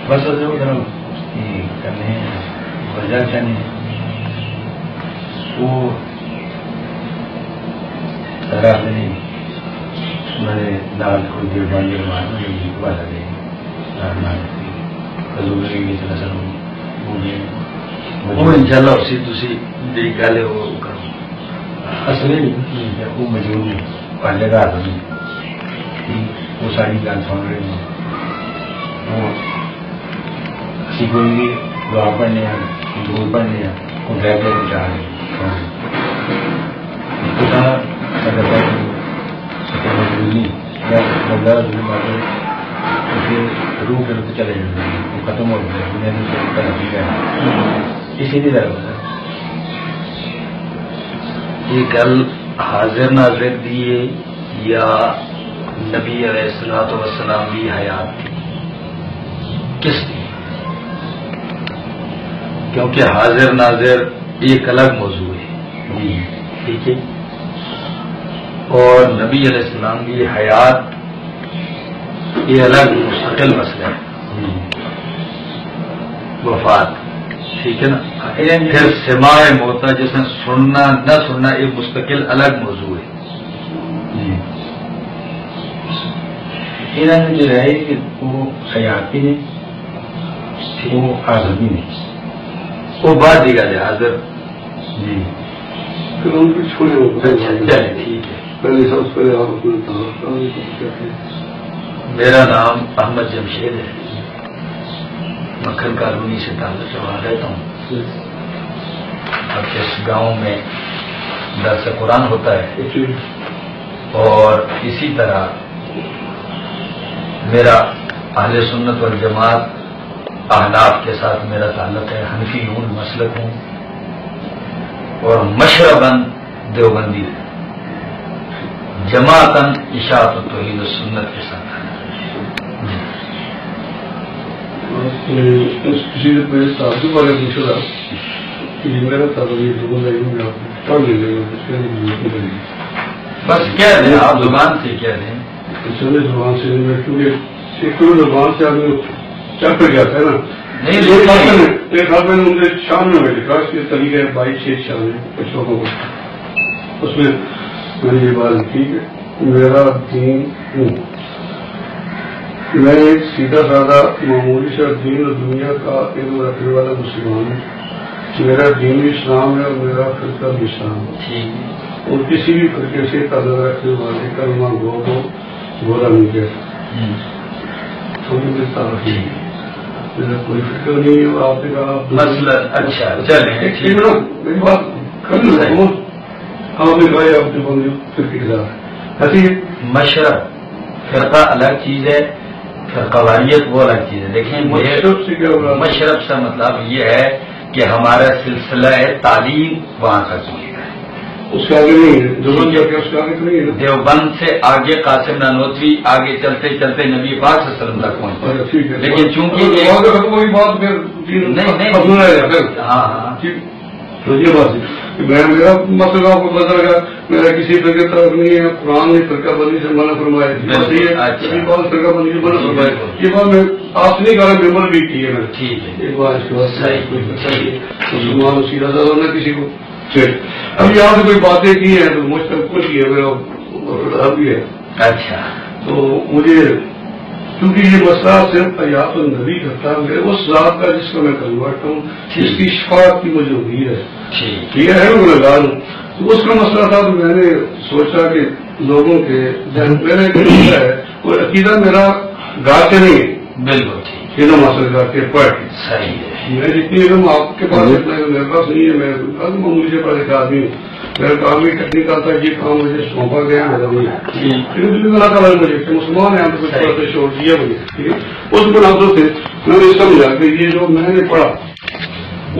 بس ادھر کرنے وجہ چاہنے وہ رات نے میں دال کو دیر باندھے مارنا والا دے ان شاء اللہ اسی تھی جی گل ہے وہ کرو اصل وہ مجبور نے پہلے رات میں وہ ساری گل سن رہے ہیں وہ اسی کوئی بھی دعا پڑھنے دور پڑھنے وہ رہ کے چاہ رہے روح کے تو چلے جائیں وہ ختم ہو گئے اسی لیے یہ گل حاضر ناظر دیے یا نبی علیہ الصلوۃ والسلام کی حیات تھی کس دی؟ کیونکہ حاضر ناظر ایک الگ موضوع ہے جی ٹھیک ہے، اور نبی علیہ السلام کی حیات یہ الگ مستقل مسئلہ ہے وفات، ٹھیک ہے نا. پھر سماع موتا جس نے سننا نہ سننا ایک مستقل الگ موضوع ہے. انہوں نے جو رہے کہ وہ حیاتی نے وہ حاضر بھی نہیں وہ بات دی گل ہے حاضر جی پھر ان کی چھوڑے چلے ٹھیک ہے. پہلے سب سے پہلے آپ اپنے میرا نام احمد جمشید ہے، مکھن کالونی سے تعلق وہاں رہتا ہوں. اب اس گاؤں میں درس قرآن ہوتا ہے اور اسی طرح میرا اہل سنت والجماعت احناف کے ساتھ میرا تعلق ہے. حنفی ہوں، مسلک ہوں اور مشرباً دیوبندی جماعتاً اشاعت التوحید والسنت کے ساتھ. کسی نے میرے ساتھی والے پوچھا تھا کہ میرا تعلق پڑھ لے بس کہہ دیں آپ زبان سے کہہ دیں زبان سے کیونکہ زبان سے آدمی چل پہ گیا تھا نا. ایک بار میں نے ان سے شام میں لکھا اس کے طریقے 22 شام میں شوقوں کو اس میں نے یہ بات لکھی کہ میرا دین ہوں، میں ایک سیدھا سادہ معمولی سا دین اور دنیا کا علم رکھنے والا مسلمان ہوں. میرا دین اسلام ہے اور میرا فرقہ بھی اسلام ہے، اور کسی بھی فرقے سے تعلق رکھنے والے کا نام گو کو گورا نہیں کہتا. میرا کوئی فکر نہیں ہے. اور آپ نے کہا اچھا چلیں میری بات کر لوں آپ نے کہا آپ نے بندے فرقے کے ساتھ مشرب فرقہ الگ چیز ہے، فرقواریت وہ الگ چیز ہے. دیکھیں مشرب سے مطلب یہ ہے کہ ہمارا سلسلہ تعلیم وہاں تک پہنچا ہے، اس کے آگے نہیں. دیوبند سے آگے قاسم نانوتوی آگے چلتے چلتے نبی پاک صلی اللہ علیہ وسلم تک پہنچے. لیکن چونکہ وہی بات نہیں ہاں تو یہ بات ہے میرا مسئلہ آپ کو پتا لگا میرا کسی فرقے طرف نہیں ہے. قرآن نے فرقہ بندی سے منع فرمایا، فرقہ بندی سے منع فرمایا. یہ بات میں آپ سے نہیں کہا ممبر بھی کی ہے میں ٹھیک ہے ایک بات اس کے بعد مسلمان سیدھا سادہ نہ کسی کو. اب یہاں سے کوئی باتیں کی ہیں تو مجھ تک کچھ کی ہے میرا بھی ہے. اچھا تو مجھے کیونکہ یہ مسئلہ صرف حیات النبی کرتا ہے اس ذات کا جس کو میں کنورٹ ہوں جس کی شفاعت کی مجھے امید ہے یہ ہے میں لگا لوں. تو اس کا مسئلہ تھا تو میں نے سوچا کہ لوگوں کے ذہن میرا ایک عقیدہ ہے اور عقیدہ میرا گا کے نہیں بالکل ٹھیک یہ نہ مسئلہ گا کے پڑھ صحیح ہے. میں جتنی علم آپ کے پاس اتنا میرے پاس نہیں ہے. میں معمولی سے پڑھ لکھا آدمی ہوں. میرا کام بھی ٹیکنیکل تھا. یہ کام مجھے سونپا گیا میرا نہیں اللہ تعالیٰ نے مجھے مسلمان ہیں تو کچھ چھوڑ دیا مجھے. اس مناظر سے میں نے سمجھا کہ یہ جو میں نے پڑھا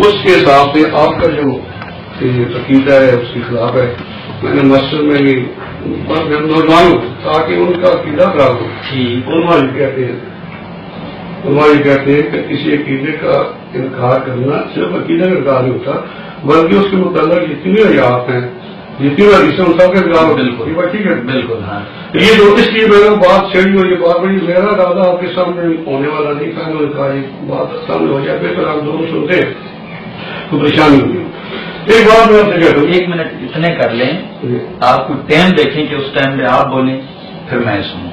اس کے حساب سے آپ کا جو عقیدہ ہے اس کے خلاف ہے. میں نے مسجد میں بھی نوجوانوں تاکہ ان کا عقیدہ خراب ہو. علماء یہ کہتے ہیں کہ کسی عقیدے کا انکار کرنا صرف عقیدہ کا انکار نہیں ہوتا بلکہ اس کے متعلق جتنی حیات ہیں یہ تینوں حدیثیں ان سب کے خلاف بالکل یہ بات ٹھیک ہے بالکل ہاں یہ جو اس لیے میں نے بات چھیڑی اور یہ بات بڑی میرا دادا آپ کے سامنے ہونے والا نہیں تھا انہوں نے کہا یہ بات سامنے ہو جائے پھر آپ دونوں سنتے تو پریشانی ہوگی. ایک بات میں آپ سے کہتا ہوں 1 منٹ اتنے کر لیں آپ کو ٹائم دیکھیں کہ اس ٹائم میں آپ بولیں پھر میں سنوں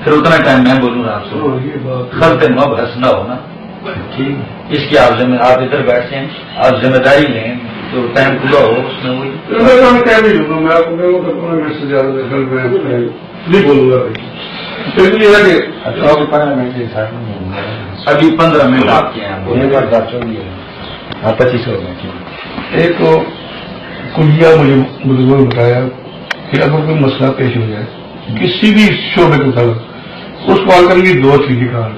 پھر اتنا ٹائم میں بولوں آپ سنو یہ بات خلط مبحث نہ ہونا ٹھیک اس کی آپ ادھر بیٹھتے ہیں آپ ذمہ داری لیں تو ٹائم کھلا ہو اس میں وہی ٹائم نہیں لوں گا میں آپ کو کہوں گا منٹ سے زیادہ میں نہیں بولوں گا ابھی 15 منٹ آپ کے ہیں بولنے کا 25 ایک تو کلیہ مجھے بزرگوں نے بتایا کہ اگر کوئی مسئلہ پیش ہو جائے کسی بھی شعبے کو طرف اس کو کرنے کی 2 چیزیں کار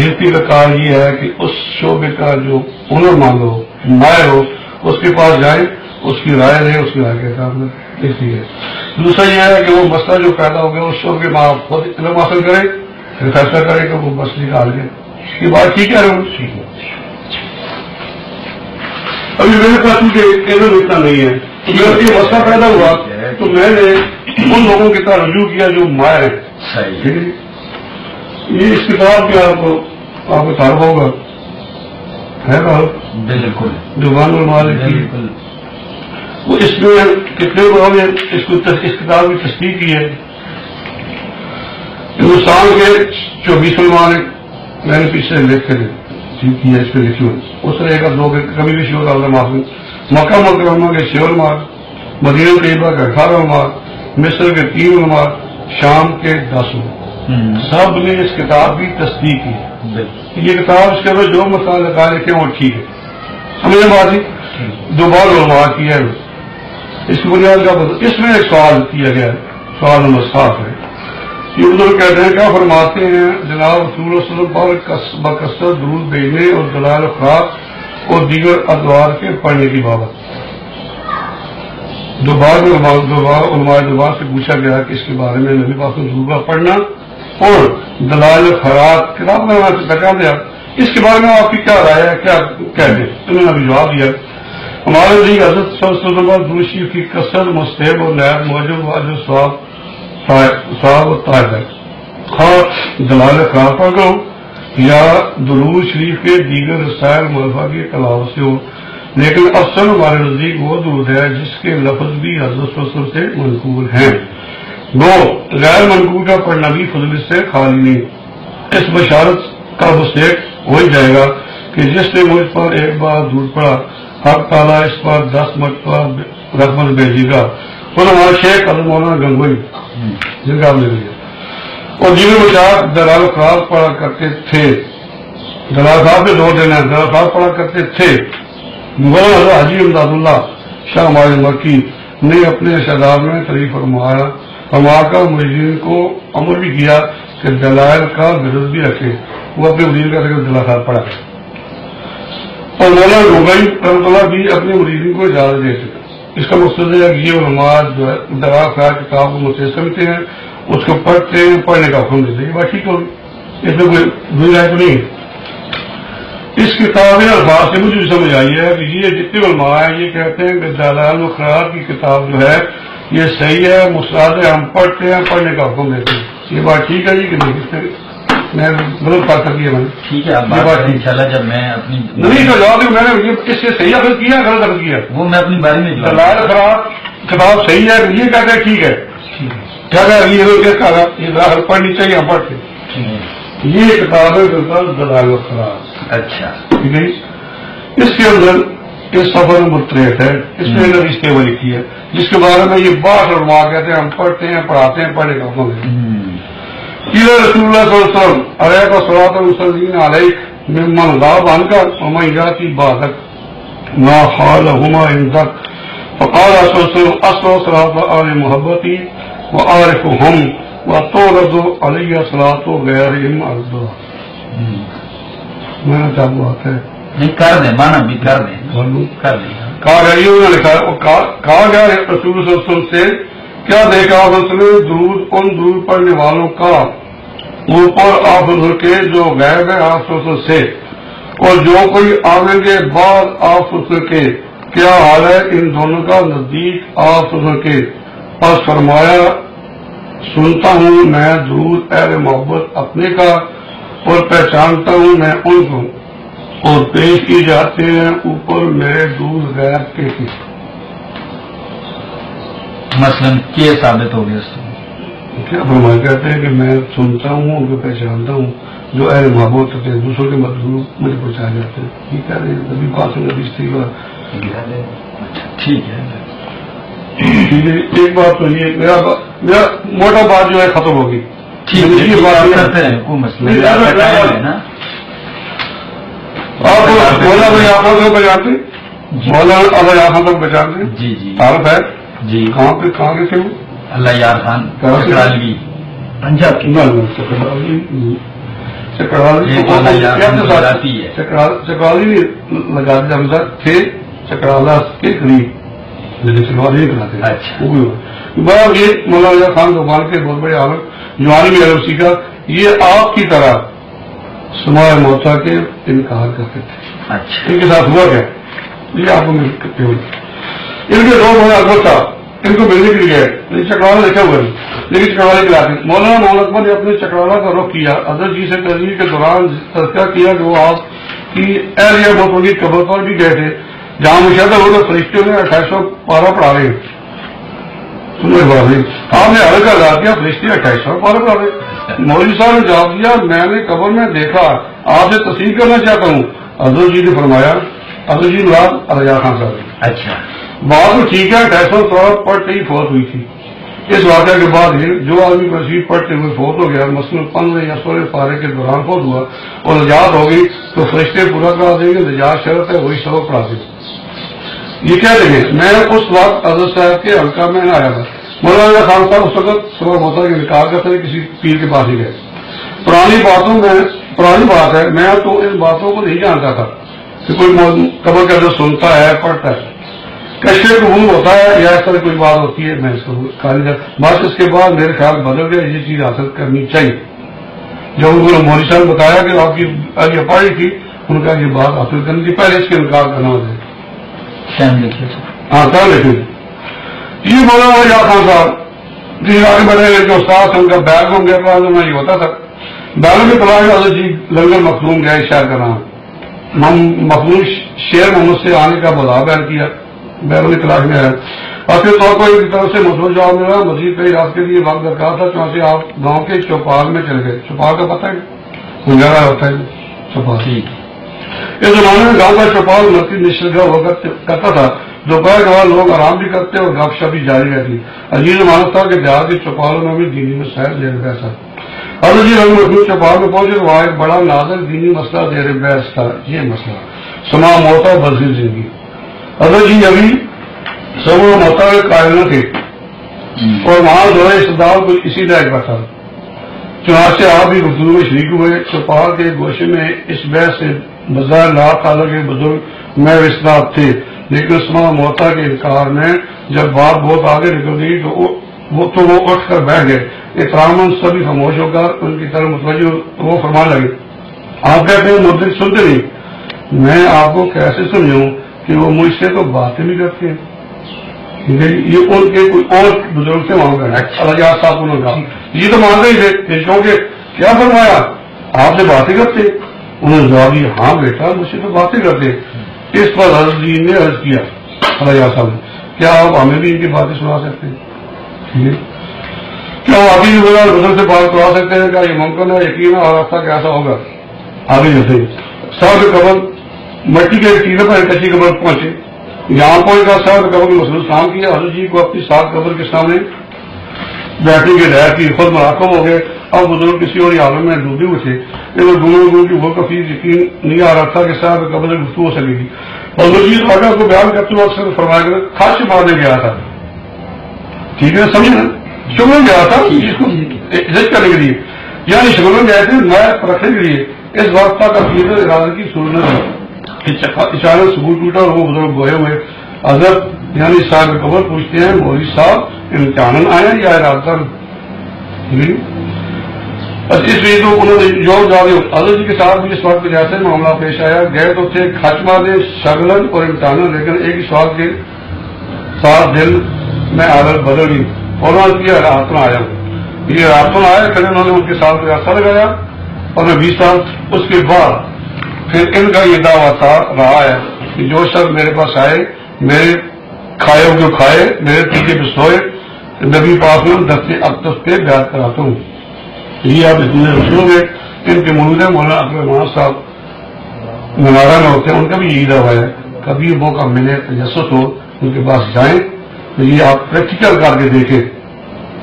ایک کا کار یہ ہے کہ اس شعبے کا جو ہنر مند ہو ماہر ہو اس کے پاس جائے اس کی رائے رہے اس کی رائے کے حساب میں دیکھتی ہے. دوسرا یہ ہے کہ وہ مسئلہ جو پیدا ہو گیا اس شعبے کے ماں خود علم حاصل کرے پھر فیصلہ کرے کہ وہ مسئلے کا حل ہے. اس کی بات ٹھیک ہے ٹھیک ہے. ابھی میرے پاس کیونکہ علم اتنا نہیں ہے جب یہ مسئلہ پیدا ہوا تو میں نے ان لوگوں کی طرح رجوع کیا جو ماہر ہیں. یہ اس کتاب کے آپ کو تعارف ہوگا ہے نا بالکل زبان المعارف کی وہ اس میں کتنے لوگوں نے اس کتاب کی تصدیق کی ہے. ہندوستان کے 24 ممالک میں نے پیچھے لکھ کے کی ہے اس پہ لکھی ہوئی اس طرح کا 2 کبھی بھی شیور اللہ معاف مکہ مکرمہ کے 6 علماء مدینہ طیبہ کے 18 علماء مصر کے 3 علماء شام کے 10 سب نے اس کتاب کی تصدیق کی ہے. یہ کتاب اس کے اندر جو مسائل لگا لکھے ہیں وہ ٹھیک ہے سمجھنے بازی دوبارہ علماء کی ہے اس کی بنیاد کا اس میں ایک سوال کیا گیا ہے. سوال نمبر 7 ہے. یہ بزرگ کہتے ہیں کیا فرماتے ہیں جناب رسول اللہ صلی اللہ علیہ وسلم پر بکثرت درود بھیجنے اور دلائل افراد اور دیگر ادوار کے پڑھنے کی بابت. علماء دوبارہ سے پوچھا گیا کہ اس کے بارے میں نبی پاک درود پڑھنا اور دلائل افراد کتاب میں بتا دیا اس کے بارے میں آپ کی کیا رائے ہے کیا کہتے ہیں. انہوں نے ابھی جواب دیا ہمارے لیے حضرت صلی اللہ علیہ وسلم دوشی کی کثرت مستحب اور نائب موجود واجب صاحب و طائب ہے. خواہ دلال خراب پڑھ کرو یا درود شریف کے دیگر رسائل مرفع کے تلاوت سے ہو لیکن افسر ہمارے نزدیک وہ درود ہے جس کے لفظ بھی حضرت صلی اللہ علیہ وسلم سے منقول ہیں. 2 غیر منقول کا پڑھنا بھی فضل سے خالی نہیں. اس بشارت کا مستحق ہو ہی جائے گا کہ جس نے مجھ پر ایک بار درود پڑھا حق تعالیٰ اس پر 10 مرتبہ رحمت بھیجے گا. خود ہمارا شیخ حضرت مولانا گنگوئی جن کا ہم نے لیا اور جنہیں مشاعت دلال خراب پڑھا کرتے تھے. دلال صاحب نے 2 دن ہے دلال صاحب پڑھا کرتے تھے. مولانا حضرت حاجی امداد اللہ شاہ ہمارے مکی نے اپنے شہزاد میں تعریف فرما کر مریدین کو امر بھی کیا کہ دلائل کا درد بھی رکھے. وہ اپنے مریدین کا دلال صاحب پڑھا اور مولانا گنگوئی رحمۃ اللہ بھی اپنے مریدین کو اجازت دے چکے. اس کا مقصد ہے کہ یہ علماء جو ہے دلال خراب کتاب کو مستحق سمجھتے ہیں اس کو پڑھتے ہیں پڑھنے کا حکم دیتے ہیں. یہ بات ٹھیک ہوگی اس میں کوئی بری رائے تو نہیں ہے. اس کتاب الفاظ سے مجھے سمجھ آئی ہے کہ یہ جتنے علماء ہیں یہ کہتے ہیں کہ دلائل الخراب کی کتاب جو ہے یہ صحیح ہے مستحب ہے ہم پڑھتے ہیں پڑھنے کا حکم دیتے ہیں. یہ بات ٹھیک ہے جی کہ نہیں میں غلط بات کر دیا میں نے ٹھیک ہے انشاءاللہ جب میں اپنی نہیں تو جواب میں نے اس سے صحیح عمل کیا غلط عمل کیا وہ میں اپنی باری میں دلائل خراب کتاب صحیح ہے یہ کہتے ہیں ٹھیک ہے کیا یہ پڑھنی چاہیے ہم پڑھتے یہ کتاب ہے دلائل خراب. اچھا ٹھیک ہے اس کے اندر اس سفر میں متریت ہے اس میں رشتے والی لکھی ہے جس کے بارے میں یہ بات علماء کہتے ہیں ہم پڑھتے ہیں پڑھاتے ہیں پڑھنے کا حکم ہے. رسول اللہ صلی اللہ علیہ وسلم علیہ کا صلاۃ المسلمین علیہ ممن غاب عن کا ومن یاتی بعدک ما حالهما عندک فقال صلی اللہ علیہ وسلم اصل صلاۃ آل محبتی وعارفهم وتورد علیہ صلاۃ غیرهم ارضا. میں نے کیا بات ہے نہیں کر دیں مانا بھی کر دیں کہا گیا رسول صلی اللہ علیہ وسلم سے کیا دیکھا آپ نے درود ان درود پڑھنے والوں کا اوپر آپ کے جو غائب ہے آپ سے اور جو کوئی آنے کے بعد آپ کے کیا حال ہے ان دونوں کا نزدیک آپ کے پس فرمایا سنتا ہوں میں درود اہل محبت اپنے کا اور پہچانتا ہوں میں ان کو اور پیش کی جاتے ہیں اوپر میرے دور غیر کے مثلاً کیا ثابت ہو گیا اس کیا فرمایا کہتے ہیں کہ میں سنتا ہوں ان کو پہچانتا ہوں جو اہل محبوب ہوتے ہیں دوسروں کے مطلوب مجھے پہنچائے جاتے ہیں یہ کہہ رہے ہیں نبی پاک سے نبی سے ٹھیک ہے ایک بات تو یہ میرا موٹا بات جو ہے ختم ہوگی یہ بات کرتے ہیں کوئی مسئلہ آپ مولانا بھائی آپ کو پہچانتے مولانا اللہ یار خان کو پہچانتے جی جی تعارف ہے جی کہاں کے تھے وہ اللہ یار خان چکرالوی پنجاب کی چکرالی لگاتے ہم تھے چکرالا کے قریب لیکن چکرالی نہیں کراتے بڑا یہ مولانا خان گوپال کے بہت بڑے عالم جوانی میں عرب سیکھا یہ آپ کی طرح سماع موتا کے انکار کرتے تھے ان کے ساتھ ہوا کیا یہ آپ کو ان کے دو بڑا اکبر تھا ان کو ملنے کے لیے گئے چکرالا لکھے ہوئے لیکن چکرالا کے لاتے مولانا محمد اکبر نے اپنے چکرالا کا رخ کیا حضرت جی سے تجزیے کے دوران تذکرہ کیا کہ وہ آپ کی اہلیہ موتوں کی قبر پر بھی گئے تھے جہاں مشاہدہ ہو کر فرشتوں نے 2800 پارا پڑھا رہے آپ نے حل کا ادا کیا فرشتے 2800 پارا پڑھا رہے مولوی صاحب نے جواب دیا میں نے قبر میں دیکھا آپ سے تصدیق کرنا چاہتا ہوں حضرت جی نے فرمایا حضرت جی مراد الرجا خان صاحب اچھا بات تو ٹھیک ہے 2800 پارا پڑھتے ہی فوت ہوئی تھی اس واقعہ کے بعد جو آدمی تصویر پڑھتے ہوئے فوت ہو گیا مثلاً 15 یا 16 پارے کے دوران فوت ہوا اور نجات ہو گئی تو فرشتے پورا کرا دیں گے نجات شرط ہے وہی سبق پڑھا دیں گے یہ کیا دیکھیں میں اس وقت حضرت صاحب کے حلقہ میں آیا تھا مولانا خان صاحب اس وقت صبح موتا کے نکال کرتے کسی پیر کے پاس ہی گئے پرانی بات ہے میں تو ان باتوں کو نہیں جانتا تھا کہ کوئی قبر کا جو سنتا ہے پڑھتا ہے کشف قبول ہوتا ہے یا اس طرح کوئی بات ہوتی ہے میں اس کو بات اس کے بعد میرے خیال بدل گیا یہ چیز حاصل کرنی چاہیے جب ان کو مولوی صاحب نے بتایا کہ آپ کی آگے پڑھی تھی ان کا یہ بات حاصل کرنے کی پہلے اس کے انکار کرنا ہوتا ہے ہاں کیا لکھے یہ بولا ہوا یا خان صاحب جی آگے بڑھے گئے جو استاد سے ان کا بیگ ہوں گیا تو میں یہ ہوتا تھا بیگوں کی تلاش حضرت جی لنگر مخدوم گئے شہر کا نام مخدوم شیر محمد سے آنے کا بلا بیان کیا بیگوں کی تلاش میں آیا اور پھر طور پر ایک طرف سے مصروف جواب ملا مزید کئی رات کے لیے وقت درکار تھا چونکہ آپ گاؤں کے چوپال میں چل گئے چوپال کا پتہ ہے گنجارا ہوتا ہے چوپال اس زمانے میں گاؤں کا چوپال مسجد نشرگاہ ہوا کرتا تھا دوپہر کے بعد لوگ آرام بھی کرتے اور گپ شپ بھی جاری رہتی عجیب مانت تھا کہ دیہات کے چوپالوں میں بھی دینی مسائل زیر بحث تھا اور جی رنگ محفوظ چوپال میں پہنچے وہاں ایک بڑا نازک دینی مسئلہ زیر بحث تھا یہ مسئلہ سما موتا بزیر زندگی حضرت جی ابھی سب موتا کے قائل نہ تھے اور وہاں جو ہے استدار کو اسی لائق کا تھا چنانچہ آپ بھی گفتگو میں شریک ہوئے چوپال کے گوشے میں اس بحث سے بظاہر لا تعالیٰ کے بزرگ میں اسلام تھے لیکن سما موتا کے انکار میں جب بات بہت آگے نکل گئی تو وہ اٹھ کر بیٹھ گئے احترام سبھی خاموش ہو کر ان کی طرف متوجہ وہ فرمان لگے آپ کہتے ہیں مدد سنتے نہیں میں آپ کو کیسے سمجھوں کہ وہ مجھ سے تو باتیں بھی کرتے ہیں یہ ان کے کوئی اور بزرگ سے وہاں گئے اللہ صاحب انہوں نے کہا یہ تو مانتے ہی تھے کیونکہ کیا فرمایا آپ سے باتیں کرتے انہوں نے جواب دیا ہاں بیٹا مجھ سے تو باتیں کرتے اس پر حضرت جی نے عرض کیا اللہ صاحب نے کیا آپ ہمیں بھی ان کی باتیں سنا سکتے ہیں کیا وہ آگے بزرگ سے بات کروا سکتے ہیں کیا یہ ممکن ہے یقین اور راستہ کیسا ہوگا آگے جیسے صاحب کے قبر مٹی کے ٹیلے پر ایک کچی قبر پہنچے یہاں پہنچ کر صاحب قبر کی مصروف کام کیا حضرت جی کو اپنی سات قبر کے سامنے بیٹھنے کے رہ کی خود مراقب ہو گئے اب بزرگ کسی اور عالم میں ڈوبے ہوئے تھے لیکن دونوں کی وہ کافی یقین نہیں آ رہا تھا کہ صاحب قبر سے گفتگو ہو سکے گی اور مزید واقعہ کو بیان کرتے ہوئے اکثر فرمایا کر خاص مارنے گیا تھا ٹھیک ہے سمجھے نا شکر گیا تھا اس کو عزت کرنے کے لیے یعنی شکر میں گئے تھے میں رکھنے کے لیے اس وقت تک عقیدت ارادہ کی صورت اچانک ثبوت ٹوٹا اور وہ بزرگ گوئے ہوئے حضرت یعنی صاحب قبر پوچھتے ہیں مولوی صاحب امتحان آئے یا ارادہ بس اس لیے تو انہوں نے جو حضرت جی کے ساتھ بھی اس وقت جیسے معاملہ پیش آیا، گئے تو تھے خچ والے شگلن اور امتحان، لیکن ایک ہی سوال کے ساتھ دل میں عادت بدل گئی اور انہوں نے راتوں آیا، یہ راتوں آیا پھر انہوں نے ان کے ساتھ ایسا لگایا اور میں 20 سال اس کے بعد پھر ان کا یہ دعویٰ رہا ہے کہ جو شخص میرے پاس آئے، میرے کھائے جو کھائے، میرے پیچھے پہ سوئے، نبی پاک میں دستے اقدس پہ بیعت کراتا ہوں۔ یہ آپ اتنے رسولوں میں ان کے موجودہ مولانا اکبر مولانا صاحب منارہ میں ہوتے ہیں، ان کا بھی یہی دعویٰ ہے، کبھی موقع ملے تجسس ہو ان کے پاس جائیں تو یہ آپ پریکٹیکل کر کے دیکھیں،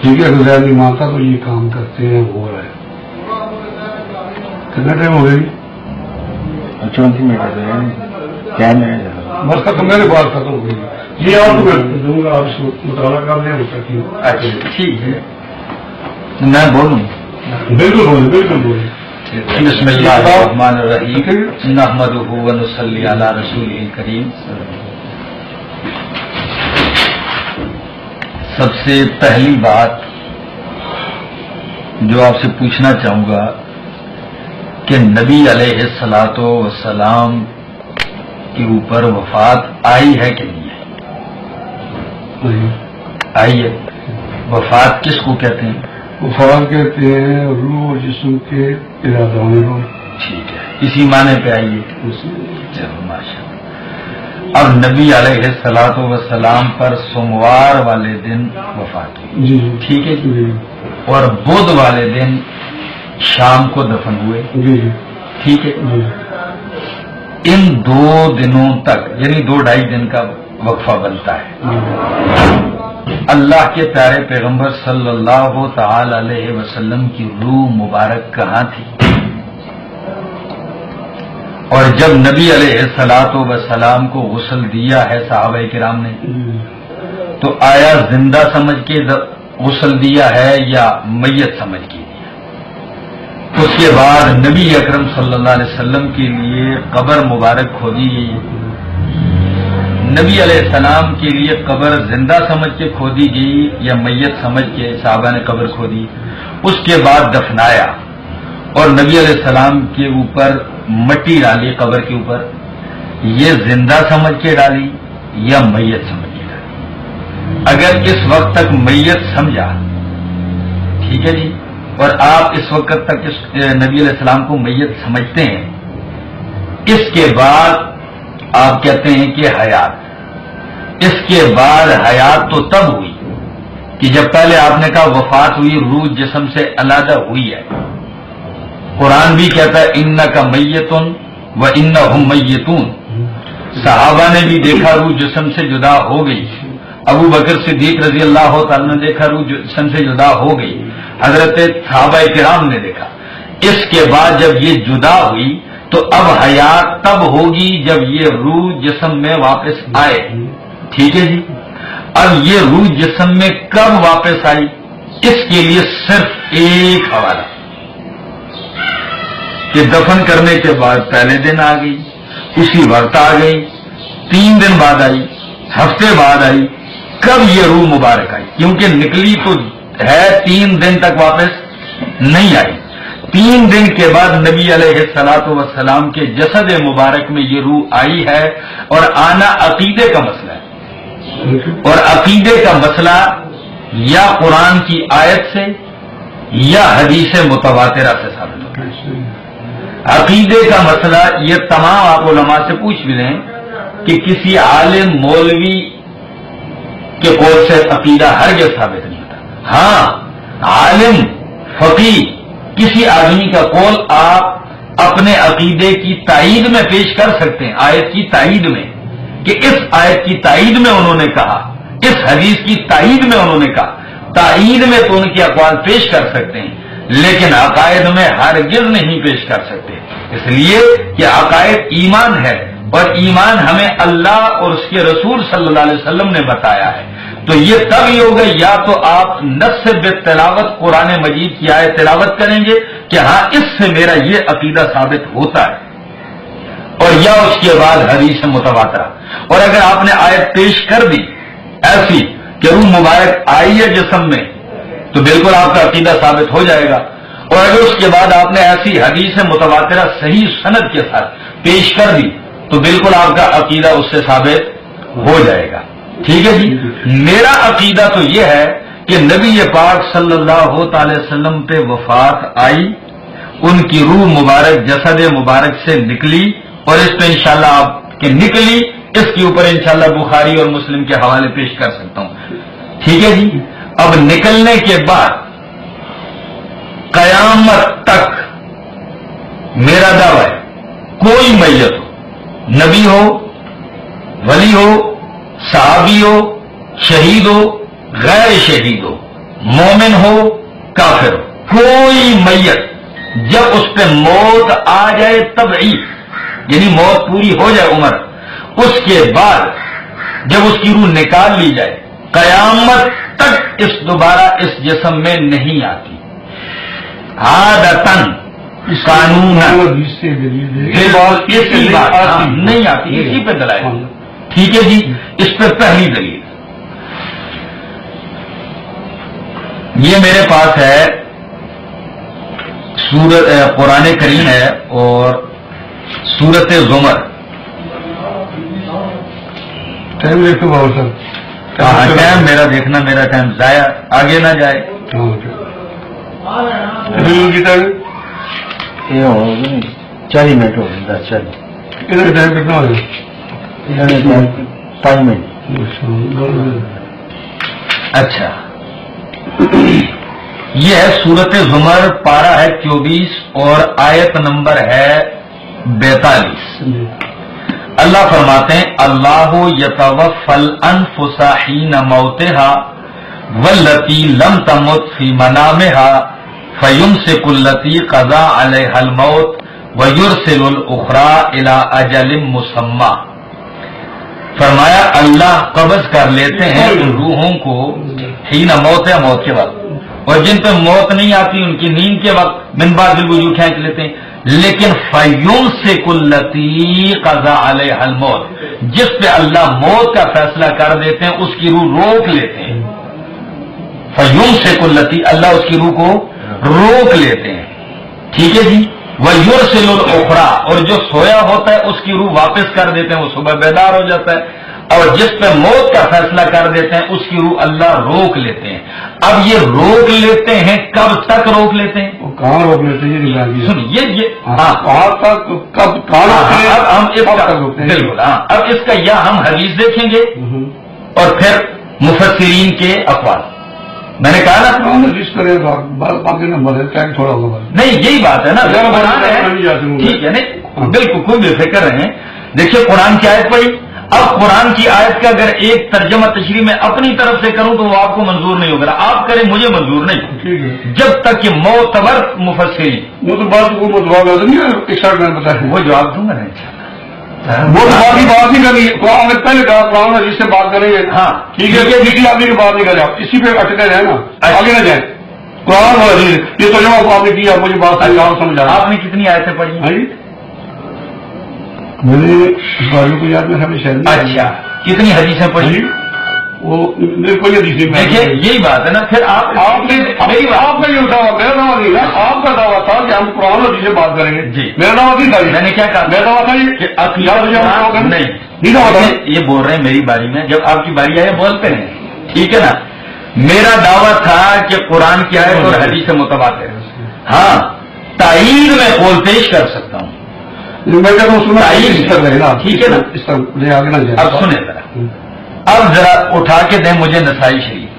ٹھیک ہے؟ اگر ظاہر نہیں مانتا تو یہ کام کرتے ہیں، ہو رہا ہے۔ کتنا ٹائم ہو گئی؟ 34 منٹ کیا بس ختم، میرے بات ختم ہو گئی، یہ آپ کو دوں گا، آپ اس کو مطالعہ کر لیں۔ اچھا ٹھیک ہے، میں بولوں؟ بالکل بولے، بالکل بولے۔ بسم اللہ الرحمن الرحیم، نحمدہ ونصلی علی رسولہ الکریم۔ سب سے پہلی بات جو آپ سے پوچھنا چاہوں گا کہ نبی علیہ الصلاۃ والسلام کے اوپر وفات آئی ہے کہ نہیں ہے؟ آئی ہے۔ وفات کس کو کہتے ہیں؟ وفات کہتے ہیں روح اور جسم کے ارادہ ہونے کو۔ ٹھیک ہے، اسی معنی پہ آئیے۔ چلو ماشاء اللہ۔ اب نبی علیہ الصلاۃ والسلام پر سوموار والے دن وفات ہوئی، جی ٹھیک ہے جی، اور بدھ والے دن شام کو دفن ہوئے، جی جی ٹھیک ہے۔ جی۔ ان 2 دنوں تک یعنی 2-2.5 دن کا وقفہ بنتا ہے۔ اللہ کے پیارے پیغمبر صلی اللہ تعالی علیہ وسلم کی روح مبارک کہاں تھی؟ اور جب نبی علیہ الصلاۃ والسلام کو غسل دیا ہے صحابہ کرام نے، تو آیا زندہ سمجھ کے غسل دیا ہے یا میت سمجھ کے دیا؟ اس کے بعد نبی اکرم صلی اللہ علیہ وسلم کے لیے قبر مبارک کھودی گئی۔ نبی علیہ السلام کے لیے قبر زندہ سمجھ کے کھودی گئی یا میت سمجھ کے صحابہ نے قبر کھودی؟ اس کے بعد دفنایا اور نبی علیہ السلام کے اوپر مٹی ڈالی، قبر کے اوپر، یہ زندہ سمجھ کے ڈالی یا میت سمجھ کے ڈالی؟ اگر اس وقت تک میت سمجھا، ٹھیک ہے جی، اور آپ اس وقت تک نبی علیہ السلام کو میت سمجھتے ہیں، اس کے بعد آپ کہتے ہیں کہ حیات۔ اس کے بعد حیات تو تب ہوئی کہ جب پہلے آپ نے کہا وفات ہوئی، روح جسم سے علیحدہ ہوئی ہے۔ قرآن بھی کہتا ہے انک میتن وانہم میتون۔ صحابہ نے بھی دیکھا روح جسم سے جدا ہو گئی، ابو بکر صدیق رضی اللہ تعالیٰ نے دیکھا روح جسم سے جدا ہو گئی، حضرت صحابہ کرام نے دیکھا۔ اس کے بعد جب یہ جدا ہوئی تو اب حیات تب ہوگی جب یہ روح جسم میں واپس آئے، ٹھیک ہے جی۔ اب یہ روح جسم میں کب واپس آئی، اس کے لیے صرف ایک حوالہ کہ دفن کرنے کے بعد پہلے دن آ گئی، اسی وقت آ گئی، 3 دن بعد آئی، ہفتے بعد آئی، کب یہ روح مبارک آئی؟ کیونکہ نکلی تو ہے 3 دن تک واپس نہیں آئی۔ 3 دن کے بعد نبی علیہ الصلاۃ والسلام کے جسد مبارک میں یہ روح آئی ہے، اور آنا عقیدے کا مسئلہ ہے، اور عقیدے کا مسئلہ یا قرآن کی آیت سے یا حدیث متواترہ سے ثابت ہوتا ہے۔ عقیدے کا مسئلہ یہ تمام آپ علماء سے پوچھ بھی لیں کہ کسی عالم مولوی کے قول سے عقیدہ ہرگز ثابت نہیں ہوتا۔ ہاں عالم فقیہ کسی آدمی کا قول آپ اپنے عقیدے کی تائید میں پیش کر سکتے ہیں، آیت کی تائید میں، کہ اس آیت کی تائید میں انہوں نے کہا، اس حدیث کی تائید میں انہوں نے کہا، تائید میں تو ان کے اقوال پیش کر سکتے ہیں، لیکن عقائد میں ہرگز نہیں پیش کر سکتے، اس لیے کہ عقائد ایمان ہے، اور ایمان ہمیں اللہ اور اس کے رسول صلی اللہ علیہ وسلم نے بتایا ہے۔ تو یہ تب ہی ہوگا یا تو آپ نص بالتلاوت قرآن مجید کی آیت تلاوت کریں گے کہ ہاں اس سے میرا یہ عقیدہ ثابت ہوتا ہے، اور یا اس کے بعد حدیث متواترہ۔ اور اگر آپ نے آیت پیش کر دی ایسی کہ روح مبارک آئی ہے جسم میں، تو بالکل آپ کا عقیدہ ثابت ہو جائے گا، اور اگر اس کے بعد آپ نے ایسی حدیث متواترہ صحیح سند کے ساتھ پیش کر دی تو بالکل آپ کا عقیدہ اس سے ثابت ہو جائے گا. ٹھیک ہے جی. میرا عقیدہ تو یہ ہے کہ نبی پاک صلی اللہ تعالی وسلم پہ وفات آئی، ان کی روح مبارک جسد مبارک سے نکلی، اور اس پہ انشاءاللہ آپ کے نکلی، اس کے اوپر انشاءاللہ بخاری اور مسلم کے حوالے پیش کر سکتا ہوں. ٹھیک ہے جی. اب نکلنے کے بعد قیامت تک میرا دعویٰ ہے کوئی میت ہو، نبی ہو، ولی ہو، صحابی ہو، شہید ہو، غیر شہید ہو، مومن ہو، کافر ہو، کوئی میت جب اس پہ موت آ جائے طبعی، یعنی موت پوری ہو جائے عمر، اس کے بعد جب اس کی روح نکال لی جائے قیامت تک دوبارہ اس جسم میں نہیں آتی. عادتاً قانون نہیں آتی، اسی پہ دلائل. ٹھیک ہے جی. اس پہ پہلی دلیل یہ میرے پاس ہے، سورت قرآن کریم ہے اور سورت زمر. ٹائم دیکھو بابا صاحب. ہاں ٹائم میرا دیکھنا، میرا ٹائم ضائع آگے نہ جائے. یہ ہو گئی 40 منٹ ہو گئے، 10-40. ٹائم کتنا ہو گیا؟ 5 منٹ. اچھا یہ ہے سورت زمر، پارہ ہے 24 اور آیت نمبر ہے 42. اللہ فرماتے ہیں اللہ یتوفی الانفس حین موتها واللتی لم تمت فی منامها فیمسک التی قضا علیها الموت ویرسل الاخری الی اجل مسمی. فرمایا اللہ قبض کر لیتے ہیں ان روحوں کو حین موت، موت کے وقت، اور جن پہ موت نہیں آتی ان کی نیند کے وقت من بعد الوجوع کھینچ لیتے ہیں. لیکن فیمسک التی قضا علیہ الموت، جس پہ اللہ موت کا فیصلہ کر دیتے ہیں اس کی روح روک لیتے ہیں. فیمسک التی، اللہ اس کی روح کو روک لیتے ہیں. ٹھیک ہے جی. ویرسل الاخری، اور جو سویا ہوتا ہے اس کی روح واپس کر دیتے ہیں، وہ صبح بیدار ہو جاتا ہے. اور جس پہ موت کا فیصلہ کر دیتے ہیں اس کی روح اللہ روک لیتے ہیں. اب یہ روک لیتے ہیں، کب تک روک لیتے ہیں؟ کہاں روک لیتے ہیں؟ سنیے کہاں تک، کب، اب ہم اس کا بالکل اب اس کا یا ہم حدیث دیکھیں گے اور پھر مفسرین کے اقوال. میں نے کہا نا حدیث کرے باقی نمبر ہے، ٹائم تھوڑا ہوگا. نہیں یہی بات ہے نا، ٹھیک ہے. نہیں بالکل کوئی بے فکر رہیں. دیکھیے قرآن کی آیت پڑھی. اب قرآن کی آیت کا اگر ایک ترجمہ تشریح میں اپنی طرف سے کروں تو وہ آپ کو منظور نہیں ہوگا. آپ کریں مجھے منظور نہیں، جب تک کہ معتبر مفسرین وہ تو بات وہ جواب نہیں ہے، وہ جواب دوں گا نا. وہ باقی بات نہیں کرنی. قرآن نے پہلے کہا قرآن جس سے بات کریں گے. ہاں ٹھیک ہے. دوسری آدمی کی بات نہیں کریں، آپ اسی پہ اٹکے جائیں نا، آگے نہ جائیں. قرآن اور حدیث یہ ترجمہ آپ نے کیا، مجھے بات سمجھا. آپ نے کتنی آیتیں پڑھی؟ میں نے اس بارے کو یاد میں شاید. اچھا کتنی حدیثیں پڑھی؟ وہ کوئی حدیث نہیں. دیکھیے یہی بات ہے نا. پھر آپ کا یہ دعویٰ، میرا دعویٰ نہیں نا، آپ کا دعویٰ تھا کہ ہم قرآن اور حدیث سے بات کریں گے. جی میرا دعویٰ نہیں تھا. میں نے کیا کہا؟ میرا دعویٰ تھا نہیں دعویٰ یہ بول رہے ہیں میری باری میں، جب آپ کی باری آئے بولتے ہیں. ٹھیک ہے نا. میرا دعویٰ تھا کہ قرآن کی آیت اور حدیث سے متبادل. ہاں تائید میں قول پیش کر سکتا ہوں. ٹھیک ہے نا. اب سنیں ذرا، اب ذرا اٹھا کے دیں مجھے نسائی شریف.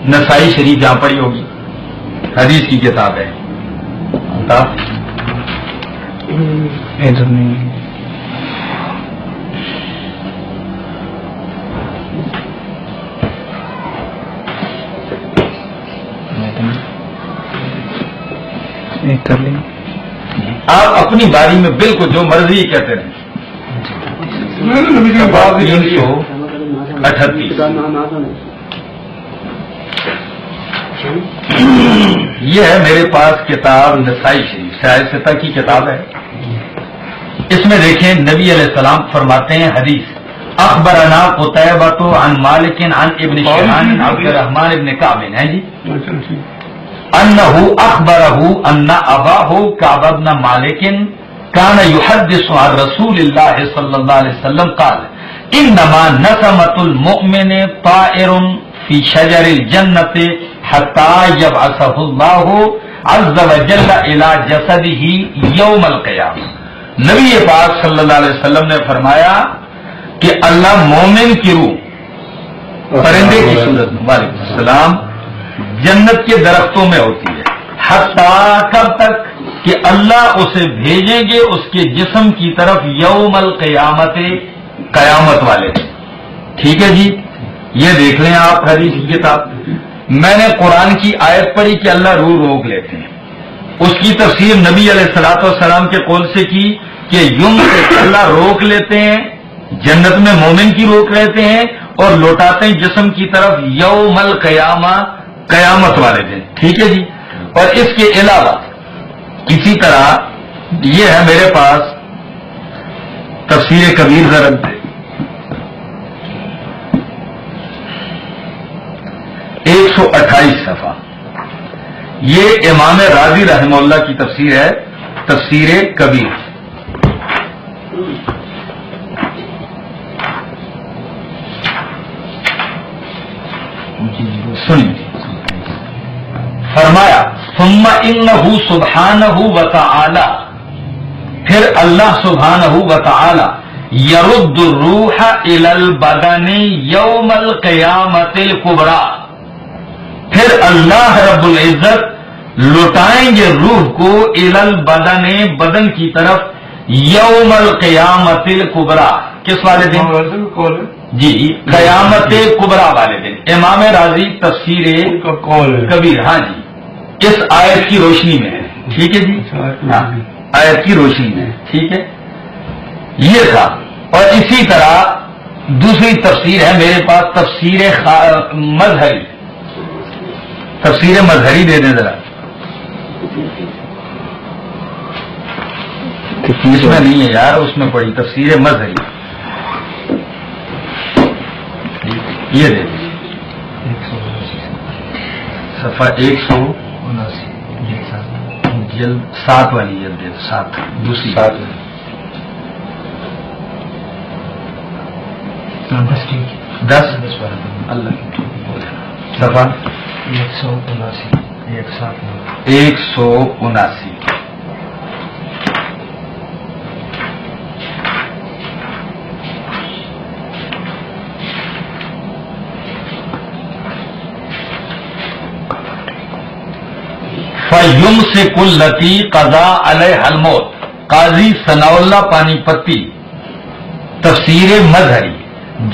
نسائی شریف جہاں پڑھی ہوگی، حدیث کی کتاب ہے. ادھر نہیں کر لیں. آپ اپنی باری میں بالکل جو مرضی کہتے رہیں. 338 یہ ہے میرے پاس کتاب نسائی شریف، سیاستہ کی کتاب ہے. اس میں دیکھیں نبی علیہ السلام فرماتے ہیں حدیث، اخبرنا قتیبۃ عن مالک عن ابن شہاب عبد الرحمن ابن کعب ہے جی انه اخبره ان اباه كعب بن مالك كان يحدث عن رسول الله صلى الله عليه وسلم قال انما نسمة المؤمن طائر في شجر الجنة حتى يبعثه الله عز وجل الى جسده يوم القيامة. نبی پاک صلی اللہ علیہ وسلم نے فرمایا کہ اللہ مومن کی روح پرندے کی صورت میں وعلیکم السلام جنت کے درختوں میں ہوتی ہے حتیٰ کب تک کہ اللہ اسے بھیجیں گے اس کے جسم کی طرف یوم القیامت قیامت والے دن. ٹھیک ہے جی یہ دیکھ لیں آپ حدیث کی کتاب. میں نے قرآن کی آیت پڑھی کہ اللہ روح روک لیتے ہیں. اس کی تفسیر نبی علیہ الصلوۃ والسلام کے قول سے کی کہ یوم سے اللہ روک لیتے ہیں جنت میں مومن کی روک لیتے ہیں اور لوٹاتے ہیں جسم کی طرف یوم القیامہ قیامت والے دن. ٹھیک ہے جی. اور اس کے علاوہ اسی طرح یہ ہے میرے پاس تفسیر کبیر ذرا 128 صفحہ یہ امام رازی رحمہ اللہ کی تفسیر ہے تفسیر کبیر. سنیے فرمایا ثم انہ سبحانہ وتعالی پھر اللہ سبحانہ وتعالی یرد الروح الی البدن یوم القیامت الکبریٰ پھر اللہ رب العزت لوٹائیں گے روح کو الی البدن بدن کی طرف یوم القیامت الکبریٰ. کس والے دن؟ جی قیامت کبریٰ والے دن. امام رازی تفسیر کبیر ہاں جی اس آیت کی روشنی میں ہے. ٹھیک ہے جی ہاں آیت کی روشنی میں. ٹھیک ہے یہ تھا. اور اسی طرح دوسری تفسیر ہے میرے پاس تفسیر مظہری. تفسیر مظہری دے دیں ذرا. اس میں نہیں ہے یار اس میں پڑھی تفسیر مظہری یہ دے صفحہ 179 جلد 7 والی جلد 7 دوسری 7 10 اللہ صفحہ 179 فَيُمْسِكُ الَّتِي قَضَىٰ عَلَيْهَا الْمَوْتِ. قاضی ثناء اللہ پانی پتی تفسیر مظہری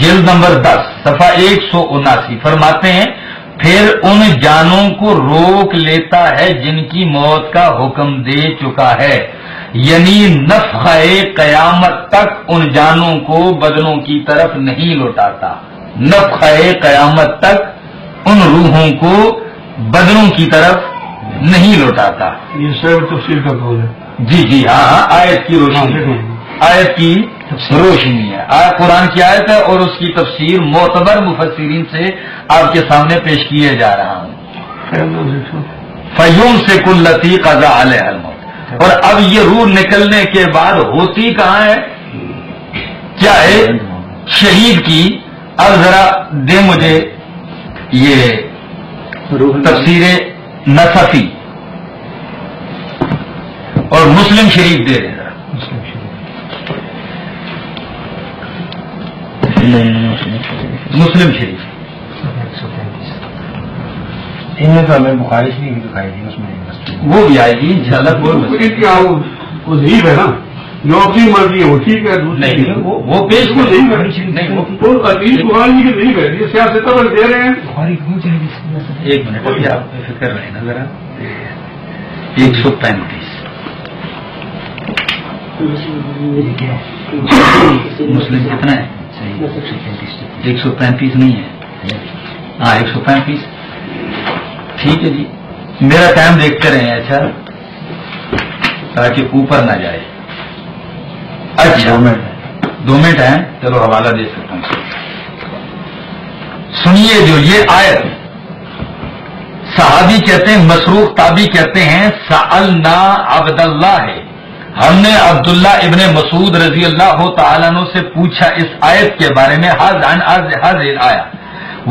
جلد نمبر 10 صفحہ 179 فرماتے ہیں پھر ان جانوں کو روک لیتا ہے جن کی موت کا حکم دے چکا ہے یعنی نفخہ قیامت تک ان جانوں کو بدنوں کی طرف نہیں لوٹاتا. نفخہ قیامت تک ان روحوں کو بدنوں کی طرف نہیں لوٹاتا. یہ سیب تفسیر کا قول ہے. جی جی ہاں آیت کی روشنی آیت کی روشنی ہے. قرآن کی آیت ہے اور اس کی تفسیر معتبر مفسرین سے آپ کے سامنے پیش کیے جا رہا ہوں. فَيُمْسِكُ الَّتِي قَضَىٰ عَلَيْهَا الْمَوْتِ. اور اب یہ روح نکلنے کے بعد ہوتی کہاں ہے کیا ہے شہید کی. اب ذرا دے مجھے یہ تفسیر نصفی اور مسلم شریف دے رہے مسلم شریف ان میں تو ہمیں بخاری شریف دکھائی دی اس میں وہ بھی آئے گی انشاءاللہ. وہ ضعیف ہے نا جو اپنی مرضی ہے وہ ٹھیک ہے. نہیں وہ پیش کو ضعیف ہے یہ سیاست دے رہے ہیں. ایک منٹ ابھی آپ فکر رہے نا ذرا 135 مسلم کتنا ہے 135 نہیں ہے ہاں 135 ٹھیک ہے جی. میرا ٹائم دیکھتے رہے ہیں اچھا تاکہ اوپر نہ جائے. اچھا 2 منٹ ہیں، چلو حوالہ دے سکتا ہوں. سنیے جو یہ آیت، صحابی کہتے ہیں، مسروق تابی کہتے ہیں سألنا عبد اللہ ہے، ہم نے عبداللہ ابن مسعود رضی اللہ تعالیٰ عنہ سے پوچھا اس آیت کے بارے میں، حاضر آیا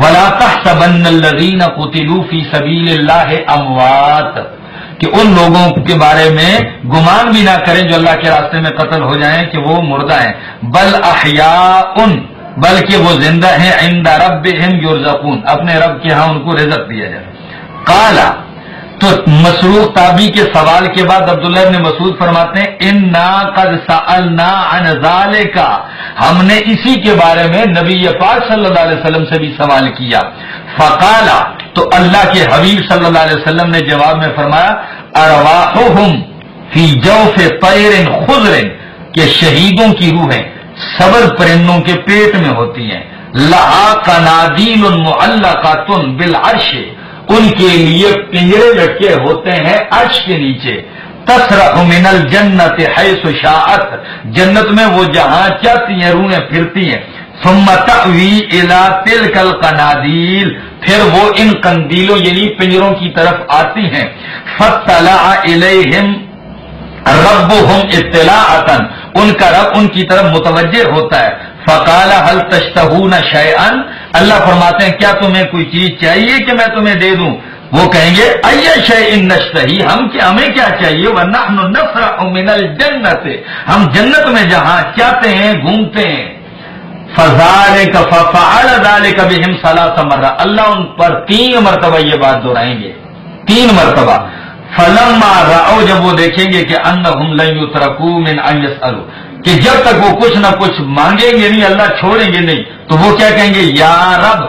وَلَا تَحْسَبَنَّ الَّذِينَ قُتِلُوا فِي سَبِيلِ اللَّهِ أَمْوَاتٌ، کہ ان لوگوں کے بارے میں گمان بھی نہ کریں جو اللہ کے راستے میں قتل ہو جائیں کہ وہ مردہ ہیں، بل احیاء، بلکہ وہ زندہ ہیں، عند ربہم یرزقون، اپنے رب کے ہاں ان کو رزق دیا جائے. قالا، تو مسروق تابی کے سوال کے بعد عبداللہ ابن مسعود فرماتے ہیں انا قد سألنا عن ذالک، ہم نے اسی کے بارے میں نبی پاک صلی اللہ علیہ وسلم سے بھی سوال کیا. فقالا، تو اللہ کے حبیب صلی اللہ علیہ وسلم نے جواب میں فرمایا ارواحہم فی جوف طیر خضر، کہ شہیدوں کی روحیں سبز پرندوں کے پیٹ میں ہوتی ہیں، لہا قنادیل معلقات بالعرش، ان کے لیے پنجرے لٹکے ہوتے ہیں عرش کے نیچے، تسرح من الجنت حیث شاءت، جنت میں وہ جہاں چاہتی ہیں روحیں پھرتی ہیں، ثم تأوی الی تلک القنادیل، پھر وہ ان قندیلوں یعنی پنجروں کی طرف آتی ہیں، فاطلع الیہم ربہم اطلاعتا، ان کا رب ان کی طرف متوجہ ہوتا ہے. فقال هل تشتهون شيئا، اللہ فرماتے ہیں کیا تمہیں کوئی چیز چاہیے کہ میں تمہیں دے دوں؟ وہ کہیں گے ای شیء نشتہی، ہمیں کیا چاہیے، ونحن نفرح من الجنت، ہم جنت میں جہاں چاہتے ہیں گھومتے ہیں. فذلك ففعل ذلك بهم 3 مرات، اللہ ان پر 3 مرتبہ یہ بات دہرائیں گے، 3 مرتبہ. فلما رأوا، جب وہ دیکھیں گے کہ انہم لن یترکوا من ان یسألوا، کہ جب تک وہ کچھ نہ کچھ مانگیں گے نہیں اللہ چھوڑیں گے نہیں، تو وہ کیا کہیں گے یا رب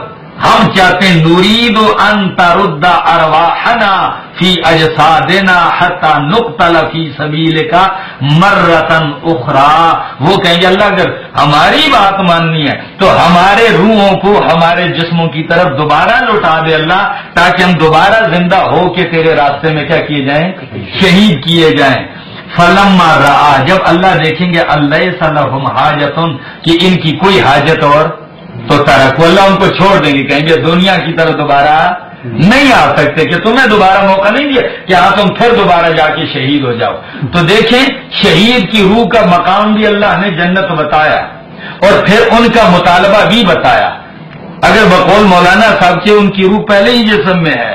ہم چاہتے ہیں نرید ان ترد ارواحنا فی اجسادنا حتی نقتل فی سبیلک مرۃ اخری، وہ کہیں گے اللہ اگر ہماری بات ماننی ہے تو ہمارے روحوں کو ہمارے جسموں کی طرف دوبارہ لوٹا دے اللہ، تاکہ ہم دوبارہ زندہ ہو کے تیرے راستے میں کیا کیے جائیں، شہید کیے جائیں. فلما رآ، جب اللہ دیکھیں گے الیس لہم حاجۃ، کہ ان کی کوئی حاجت اور، تو ترک، اللہ ان کو چھوڑ دیں گے، کہیں گے دنیا کی طرف دوبارہ نہیں آ سکتے، کہ تمہیں دوبارہ موقع نہیں دیا کہ ہاں تم پھر دوبارہ جا کے شہید ہو جاؤ. تو دیکھیں شہید کی روح کا مقام بھی اللہ نے جنت بتایا اور پھر ان کا مطالبہ بھی بتایا. اگر بقول مولانا صاحب کے ان کی روح پہلے ہی جسم میں ہے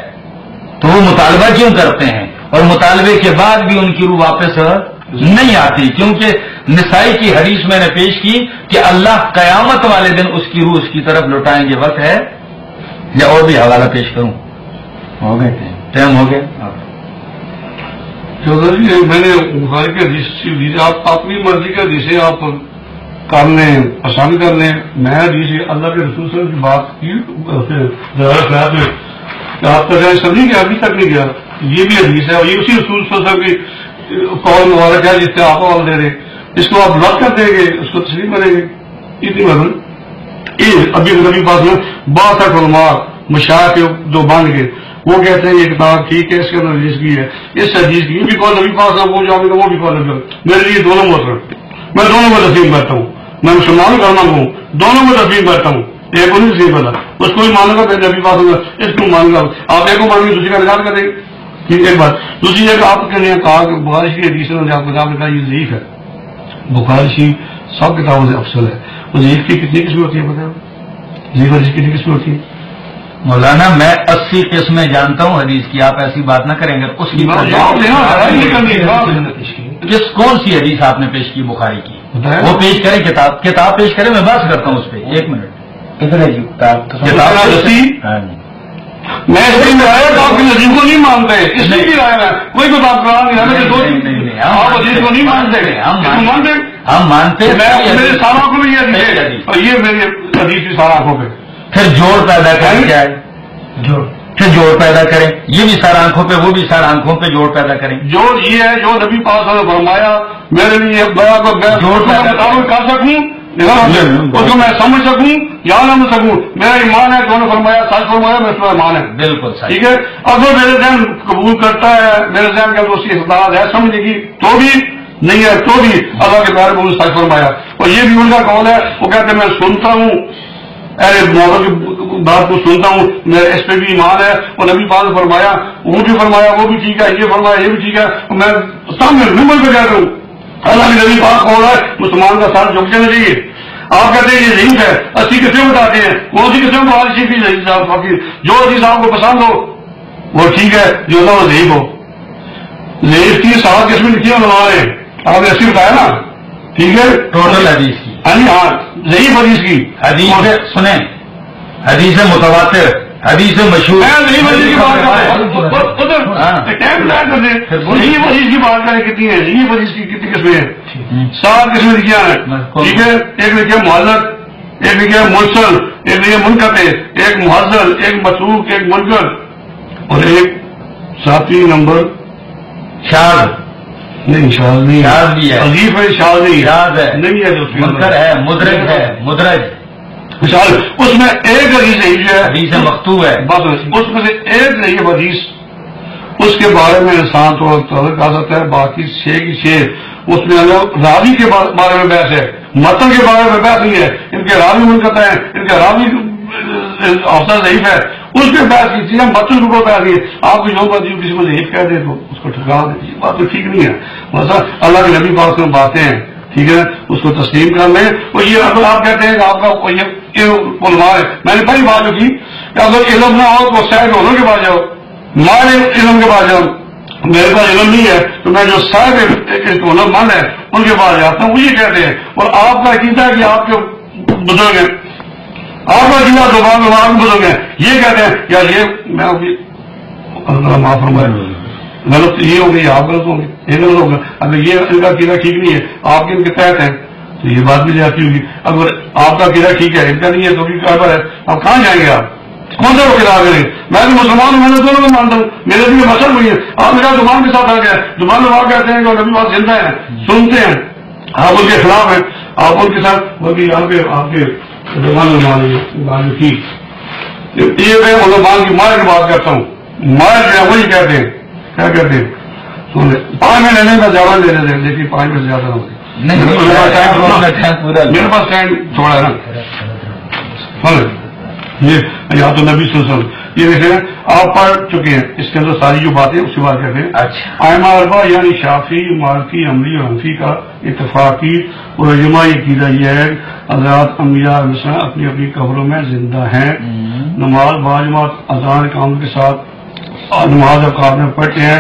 تو وہ مطالبہ کیوں کرتے ہیں، اور مطالبے کے بعد بھی ان کی روح واپس نہیں آتی، کیونکہ نسائی کی حدیث میں نے پیش کی کہ اللہ قیامت والے دن اس کی روح اس کی طرف لوٹائیں گے. وقت ہے یا اور بھی حوالہ پیش کروں؟ ہو گئے ٹائم ہو گیا. چودھری میں نے بخاری کی حدیث آپ اپنی مرضی کا حدیث آپ کر لیں پسند کر لیں، میں حدیث اللہ کے رسول صلی اللہ علیہ وسلم کی بات کی آپ کا جائے سمجھیں گے، ابھی تک نہیں گیا. یہ بھی حدیث ہے اور یہ اسی رسول صلی اللہ علیہ وسلم کی قول مبارک ہے جس سے آپ عمل دے رہے، اس کو آپ رد کر دیں گے، اس کو تسلیم کریں گے. اتنی مطلب ابھی نبی پاک میں 62 علماء مشاہد جو بن گئے وہ کہتے ہیں یہ کتاب ٹھیک ہے، اس کے اندر حدیث کی ہے، اس حدیث کی بھی قول نبی پاک وہ جو وہ بھی قول نبی. میرے لیے دونوں محترم، میں دونوں کو تسلیم کرتا ہوں، میں مسلمان کرنا ہوں، دونوں کو تسلیم کرتا ہوں. ایک کو نہیں تسلیم کرتا، اس کو بھی مانوں گا پھر نبی پاک ہوگا، اس کو مانوں گا. آپ ایک کو مانیں گے دوسری کا انکار کریں گے. ایک بات. دوسری جگہ آپ کے لیے کہا کہ بخاری کی حدیث نے آپ کتاب نے کہا یہ ضعیف ہے. بخاری سب کتابوں سے افضل ہے. وہ ضعیف کی کتنی قسمیں ہوتی ہے پتہ ہے؟ ضعیف حدیث کتنی قسمیں ہوتی ہے؟ مولانا میں 80 قسمیں جانتا ہوں حدیث کی، آپ ایسی بات نہ کریں گے. اس کی کون سی حدیث آپ نے پیش کی بخاری کی؟ وہ پیش کریں، کتاب پیش کریں، میں بات کرتا ہوں اس پہ. 1 منٹ. کدھر ہے جی کتاب؟ میں اس لیے آیا تو آپ کی نظیم کو نہیں مانتے، اس لیے بھی آیا میں کوئی کو بات کرا نہیں آپ حدیث کو نہیں مانتے، ہم مانتے میرے سارا کو بھی یہ اور یہ میری حدیث بھی سارا آنکھوں پہ. پھر جوڑ پیدا کریں کیا ہے؟ پھر جوڑ پیدا کریں، یہ بھی سارا آنکھوں پہ وہ بھی سارا آنکھوں پہ جوڑ پیدا کریں. جوڑ یہ ہے جو نبی پاک نے فرمایا میرے لیے جوڑ پیدا کر سکوں اور جو میں سمجھ سکوں یا نہ سکوں، میرا ایمان ہے کہ انہوں نے فرمایا سچ فرمایا، میں اس میں ایمان ہے. بالکل ٹھیک ہے. اگر میرے ذہن قبول کرتا ہے، میرے ذہن کے اندر اس کی استعداد ہے سمجھے گی تو بھی نہیں ہے تو بھی اللہ کے پیارے کو سچ فرمایا. اور یہ بھی ان کا قول ہے، وہ کہتے ہیں میں سنتا ہوں اہل موضوع کی بات کو سنتا ہوں، میرا اس پہ بھی ایمان ہے، اور نبی پاک نے فرمایا، وہ بھی فرمایا، وہ بھی ٹھیک ہے، یہ فرمایا، یہ بھی ٹھیک ہے، اور میں سامنے نمبر پہ کہہ رہا ہوں اللہ کے نبی پاک قول ہے مسلمان کا ساتھ جھک جانا چاہیے۔ آپ کہتے ہیں یہ ضعیف ہے، 80 قسمیں بتاتے ہیں، کون سی قسم کو حدیث کی ضعیف صاحب، جو حدیث آپ کو پسند ہو وہ ٹھیک ہے، جو نہ وہ ضعیف ہو۔ ضعیف کی 7 قسمیں لکھی علماء نے، آپ نے 80 بتایا نا، ٹھیک ہے، ٹوٹل حدیث کی، ہاں ضعیف حدیث کی، حدیث سنیں، حدیث متواتر، حدیث مشہور، ضعیف حدیث کی بات کریں کتنی ہے، ضعیف حدیث کی کتنی قسمیں ہیں، 7 قسمیں لکھی ہیں، ٹھیک ہے، ایک لکھی ہے معذرت، ایک لکھی ہے مرسل، ایک لکھی ہے منقطع، ایک محذر، ایک متروک، ایک منکر، اور ایک 7ویں نمبر شاذ نہیں، شاذ نہیں، شاذ بھی ہے، عظیف ہے، شاذ نہیں، شاذ ہے، نہیں ہے، منکر ہے، مدرج ہے، مدرج مثال اس میں ایک حدیث ہے جو ہے حدیث مکتوب ہے، بس اس میں سے ایک ضعیف حدیث، اس کے بارے میں انسان تو کہا سکتا ہے، باقی 6 کی 6 اس میں راوی کے بارے میں بحث ہے، متن کے بارے میں بحث نہیں ہے، ان کے راوی منقطع ہیں، ان کے راوی افسر ضعیف ہے، اس پہ بحث کی چیز، متن کے اوپر بحث نہیں ہے۔ آپ کو جو بات کسی کو ضعیف کہہ دے تو اس کو ٹھکرا دے، یہ بات تو ٹھیک نہیں ہے۔ مثلا اللہ کے نبی پاک سے باتیں ہیں، ٹھیک ہے، اس کو تسلیم کر لیں۔ اور یہ اگر آپ کہتے ہیں کہ آپ کا علماء ہے، میں نے پہلی بات جو کی کہ اگر علم نہ ہو تو صاحب علم کے پاس جاؤ، مال علم کے پاس جاؤ، میرے پاس علم نہیں ہے تو میں جو صاحب علم مند ہے ان کے پاس جاتا ہوں، وہ یہ کہتے ہیں۔ اور آپ کا عقیدہ ہے کہ آپ کے بزرگ ہیں، آپ کا عقیدہ زبان بزرگ ہیں، یہ کہتے ہیں یار یہ میں اللہ معاف فرمائے غلط یہ ہو گئی، آپ غلط ہوں گے، یہ غلط ہوگا۔ اگر یہ ان کا عقیدہ ٹھیک نہیں ہے، آپ کے ان کے تحت ہیں تو یہ بات بھی جاتی ہوگی۔ اگر آپ کا عقیدہ ٹھیک ہے، ان کا نہیں ہے تو کہاں ہے، آپ کہاں جائیں گے؟ آپ کون سا عقیدہ کریں؟ میں تو مسلمان ہوں، میں نے دونوں کو مانتا ہوں، میرے لیے مسئلہ ہوئی ہے۔ آپ میرا زبان کے ساتھ آ گیا، زبان میں آپ کہتے ہیں کہ نبی بات زندہ ہے، سنتے ہیں، آپ ان کے خلاف ہیں، آپ ان کے ساتھ بلکہ آپ کے زبان میں مان کی یہ علماء کی مار کی بات کرتا ہوں، مار جو ہے وہی کہتے ہیں، کیا کہتے ہیں، 5 منٹ لینے کا زیادہ لے لیتے ہیں، لیکن 5 منٹ زیادہ ہوتے میرے پاس ٹائم تھوڑا ہے نا۔ یہ یا تو نبی صلی اللہ علیہ وسلم یہ دیکھیں آپ پڑھ چکے ہیں، اس کے اندر ساری جو باتیں اس کی بات کہتے ہیں۔ اچھا، ائمہ اربعہ یعنی شافعی، مالکی، حنبلی اور حنفی کا اتفاقی اور اجماعی عقیدہ یہ ہے حضرات انبیاء علیہ السلام اپنی اپنی قبروں میں زندہ ہیں، نماز باجماعت اذان کام کے ساتھ نماز اوقات میں پڑھتے ہیں،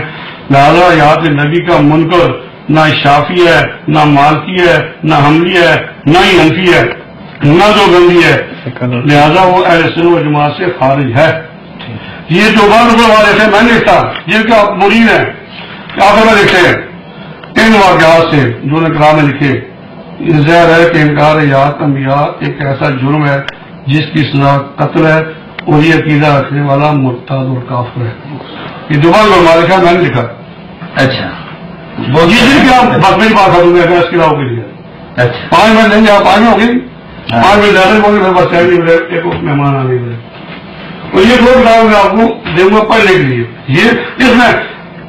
لہذا یہاں پہ نبی کا منکر نہ شافعی ہے، نہ مالکی ہے، نہ حنبلی ہے، نہ ہی حنفی ہے، نہ جو گندی ہے، لہذا وہ اہل سنت و جماعت سے خارج ہے۔ یہ جو بات والے تھے میں نے لکھا، جن کا مرید ہے آخر میں لکھتے ہیں ان واقعات سے جو نے کلام میں لکھے، ظاہر ہے کہ انکار یاد انبیاء ایک ایسا جرم ہے جس کی سزا قتل ہے، اور یہ عقیدہ رکھنے والا مرتد اور کافر ہے۔ یہ جو بات لکھا میں نے لکھا۔ اچھا، جس دن کی آپ بس میری بات کروں گا اس کے علاوہ کے لیے اچھا 5 منٹ لیں گے آپ، 5 منٹ ہوگی، 5 منٹ زیادہ ہوں گے، میرے پاس ٹائم نہیں ملے، ایک مہمان آنے ملے، اور یہ 2 کتاب میں آپ کو دوں گا پڑھنے کے لیے۔ یہ اس میں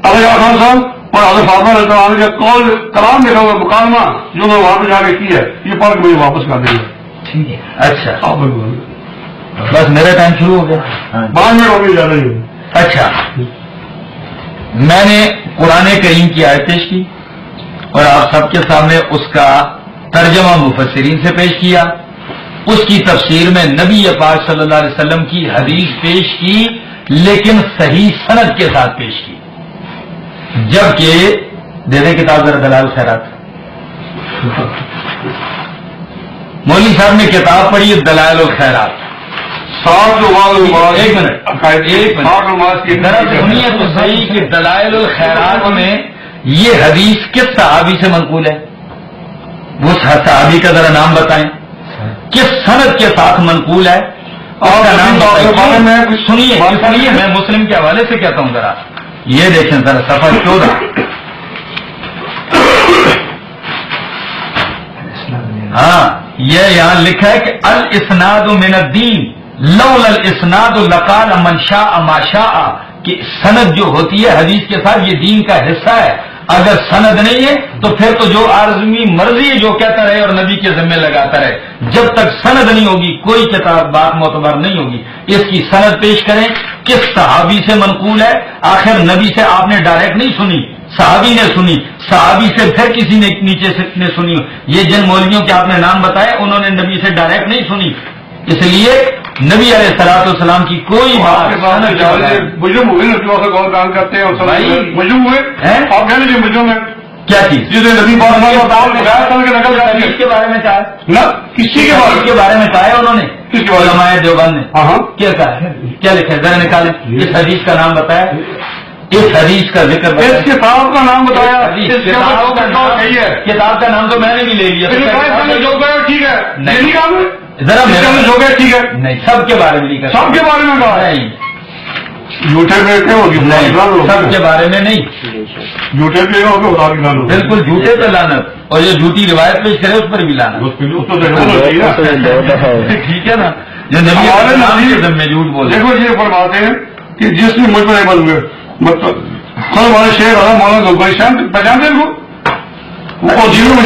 علی خان صاحب اور حضرت فاطمہ رضی اللہ عنہ کا قول کلام لکھا ہوا مکالمہ جو میں وہاں پہ جا کے کی ہے، یہ پڑھ کے مجھے واپس کر دیں گے۔ ٹھیک ہے، اچھا آپ بس میرا ٹائم شروع ہو گیا، 5 منٹ ہوگی، زیادہ نہیں ہوگی۔ اچھا میں نے قرآن کریم کی آیت پیش کی اور آپ سب کے سامنے اس کا ترجمہ مفسرین سے پیش کیا، اس کی تفسیر میں نبی پاک صلی اللہ علیہ وسلم کی حدیث پیش کی، لیکن صحیح سند کے ساتھ پیش کی۔ جبکہ دے دیں کتاب ذرا دلائل الخیرات، مولوی صاحب نے کتاب پڑھی دلائل الخیرات، ایک منٹ سنیے تو صحیح کہ دلائل الخیرات میں یہ حدیث کس صحابی سے منقول ہے؟ وہ صحابی کا ذرا نام بتائیں، کس سند کے ساتھ منقول ہے، اور کا نام بتائیں۔ سنیے میں مسلم کے حوالے سے کہتا ہوں، ذرا یہ دیکھیں ذرا صفحہ 14، ہاں یہ یہاں لکھا ہے کہ الاسناد من الدین لولا الاسناد لقال من شاء ما شاء، کہ سند جو ہوتی ہے حدیث کے ساتھ یہ دین کا حصہ ہے، اگر سند نہیں ہے تو پھر تو جو عارضی مرضی جو کہتا رہے اور نبی کے ذمے لگاتا رہے. جب تک سند نہیں ہوگی کوئی کتاب بات معتبر نہیں ہوگی. اس کی سند پیش کریں کس صحابی سے منقول ہے. آخر نبی سے آپ نے ڈائریکٹ نہیں سنی، صحابی نے سنی، صحابی سے پھر کسی نے نیچے سے نے سنی. یہ جن مولویوں کے آپ نے نام بتائے انہوں نے نبی سے ڈائریکٹ نہیں سنی. اس لیے نبی علیہ الصلوۃ والسلام کی کوئی بات مجرم ہوئے غور بیان کرتے ہیں اور مجرم ہوئے آپ کہہ لیجیے مجرم ہے کیا چیز جسے نبی حدیث کے بارے میں کہا نہ کسی کے بارے میں کہا ہے انہوں نے کس کے علماء دیوبند نے ہاں کیا کہا ہے کیا لکھا ہے ذرا نکالیں اس حدیث کا نام بتایا اس حدیث کا ذکر اس کتاب کا نام بتایا کتاب کا نام تو میں نے بھی لے لیا ٹھیک ہے ذرا جو گیا ٹھیک ہے نہیں سب کے بارے میں نہیں کہا سب کے بارے میں کہا نہیں جھوٹے پہ کیا ہوگی سب کے بارے میں نہیں جھوٹے پہ بالکل جھوٹے پہ لانت اور جو جھوٹی روایت پیش کرے اس پر بھی لانت ٹھیک ہے نا جو نبی میں جھوٹ بولے. دیکھو یہ فرماتے ہیں کہ جس میں مجھ پر عمل ہوئے مطلب خود ہمارے شہر والا مولانا گوگوئی صاحب پہچانتے ہیں وہ جنہوں میں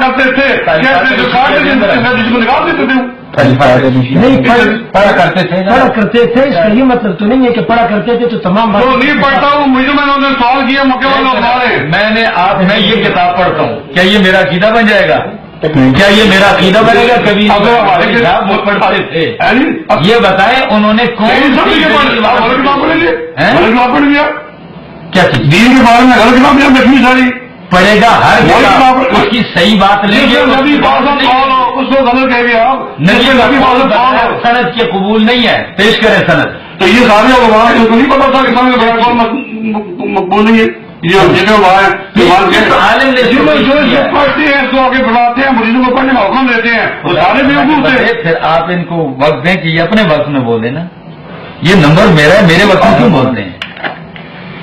کرتے تھے جس کو نکال دیتے تھے نہیں پڑھا کرتے تھے. اس کا یہ مطلب تو نہیں ہے کہ پڑھا کرتے تھے تو تمام نہیں پڑھتا ہوں. مجھے میں نے سوال کیا میں نے آپ میں یہ کتاب پڑھتا ہوں کیا یہ میرا عقیدہ بن جائے گا کیا یہ میرا عقیدہ بنے گا کبھی پڑھتے تھے یہ بتائیں انہوں نے کون کیا چیز دین کے بارے میں غلط کتاب لکھنی ساری پڑھے گا ہر کتاب اس کی صحیح بات لیں گے اس کو غلط کہہ گیا سند کے قبول نہیں ہے پیش کریں سند تو یہ سارے ان کو نہیں پتا تھا کہ مقبول نہیں ہے عالم نے پڑھتے ہیں تو آگے بڑھاتے ہیں مریضوں کو پڑھنے کا حکم دیتے ہیں وہ سارے بھی پھر آپ ان کو وقت دیں کہ یہ اپنے وقت میں بولیں نا یہ نمبر میرا ہے میرے وقت میں کیوں بولتے ہیں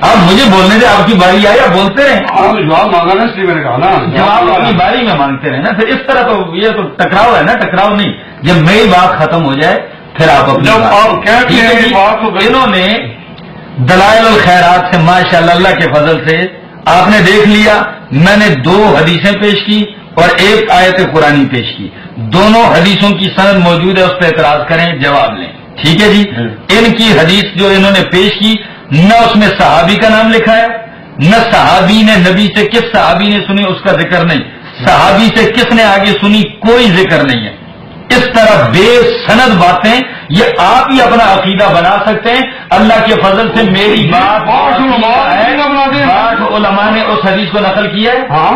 آپ مجھے بولنے دیں آپ کی باری آئی آپ بولتے رہیں جواب مانگا نا اس لیے میں نے کہا نا جواب اپنی باری میں مانگتے رہیں نا پھر اس طرح تو یہ تو ٹکراؤ ہے نا ٹکراؤ نہیں جب میری بات ختم ہو جائے پھر آپ انہوں نے دلائل الخیرات سے ماشاءاللہ اللہ کے فضل سے آپ نے دیکھ لیا میں نے 2 حدیثیں پیش کی اور 1 آیت قرآنی پیش کی دونوں حدیثوں کی سند موجود ہے اس پہ اعتراض کریں جواب لیں ٹھیک ہے جی ان کی حدیث جو انہوں نے پیش کی نہ اس میں صحابی کا نام لکھا ہے نہ صحابی نے نبی سے کس صحابی نے سنی اس کا ذکر نہیں صحابی سے کس نے آگے سنی کوئی ذکر نہیں ہے. اس طرح بے سند باتیں یہ آپ ہی اپنا عقیدہ بنا سکتے ہیں. اللہ کے فضل سے میری بات علماء نے اس حدیث کو نقل کیا ہے. ہاں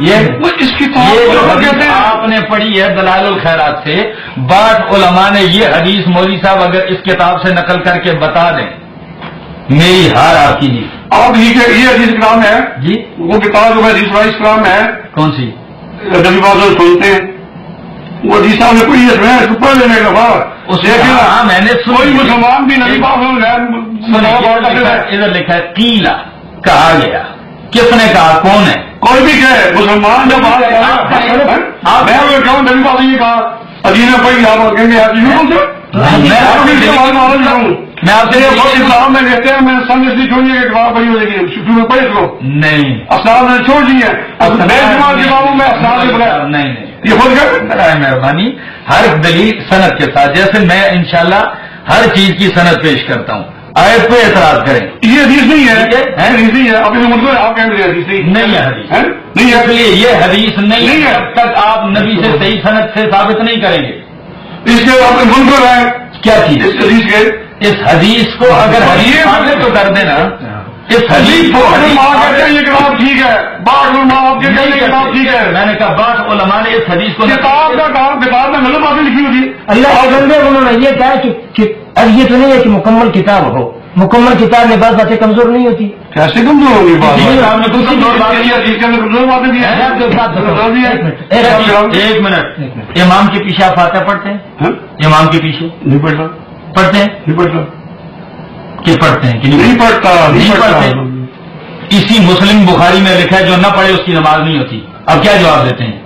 یہ آپ نے پڑھی ہے دلائل الخیرات سے بعض علماء نے یہ حدیث مولوی صاحب اگر اس کتاب سے نقل کر کے بتا دیں میری ہار آپ کی جی آپ یہ حدیث کرام ہے جی وہ کتاب جو ہے حدیث والی کرام ہے کون سی نبی بات سنتے ہیں وہ حدیث صاحب نے کوئی پڑھ لینے کا بعد میں نے کوئی مسلمان بھی نبی بات ادھر لکھا ہے قیلا کہا گیا کس نے کہا کون ہے کوئی بھی کہے مسلمان جب میں کہوں نبی بات یہ کہا ادینہ پڑھی آپ کہیں گے میں آپ سے اسلام میں کہتے ہیں میں سمجھ اس لیے چھوڑیے کہ کتاب پڑھی ہو جائے گی شروع میں پڑھے لو نہیں اسلام نے چھوڑ دی ہے کتابوں میں اسلام کے بغیر نہیں یہ خود برائے مہربانی ہر دلیل صنعت کے ساتھ جیسے میں انشاءاللہ ہر چیز کی صنعت پیش کرتا ہوں آیت پہ اعتراض کریں یہ حدیث نہیں ہے حدیث نہیں ہے اپنے مطلب آپ کہیں گے حدیث نہیں ہے حدیث نہیں ہے اس لیے یہ حدیث نہیں ہے جب تک آپ نبی سے صحیح صنعت سے ثابت نہیں کریں گے اس کے آپ منکر ہے کیا چیز اس حدیث کے اس حدیث کو اگر حدیث مانگے تو کر دینا اس حدیث کو یہ کتاب ٹھیک ہے بعض علماء کے کہنے کتاب ٹھیک ہے میں نے کہا بعض علماء نے اس حدیث کو کتاب کا کام کتاب میں غلط باتیں لکھی ہوتی اللہ کے بندے انہوں نے یہ کہا کہ اب یہ تو نہیں ہے کہ مکمل کتاب ہو مکمل کتاب میں بعض باتیں کمزور نہیں ہوتی کیسے کمزور ہوگی ایک منٹ امام کے پیچھے آپ فاتحہ پڑھتے ہیں امام کے پیچھے نہیں پڑھتا پڑھتے ہیں نہیں پڑھتا کہ پڑھتے ہیں کہ نہیں پڑھتا نہیں پڑھتے اسی مسلم بخاری میں لکھا ہے جو نہ پڑھے اس کی نماز نہیں ہوتی اب کیا جواب دیتے ہیں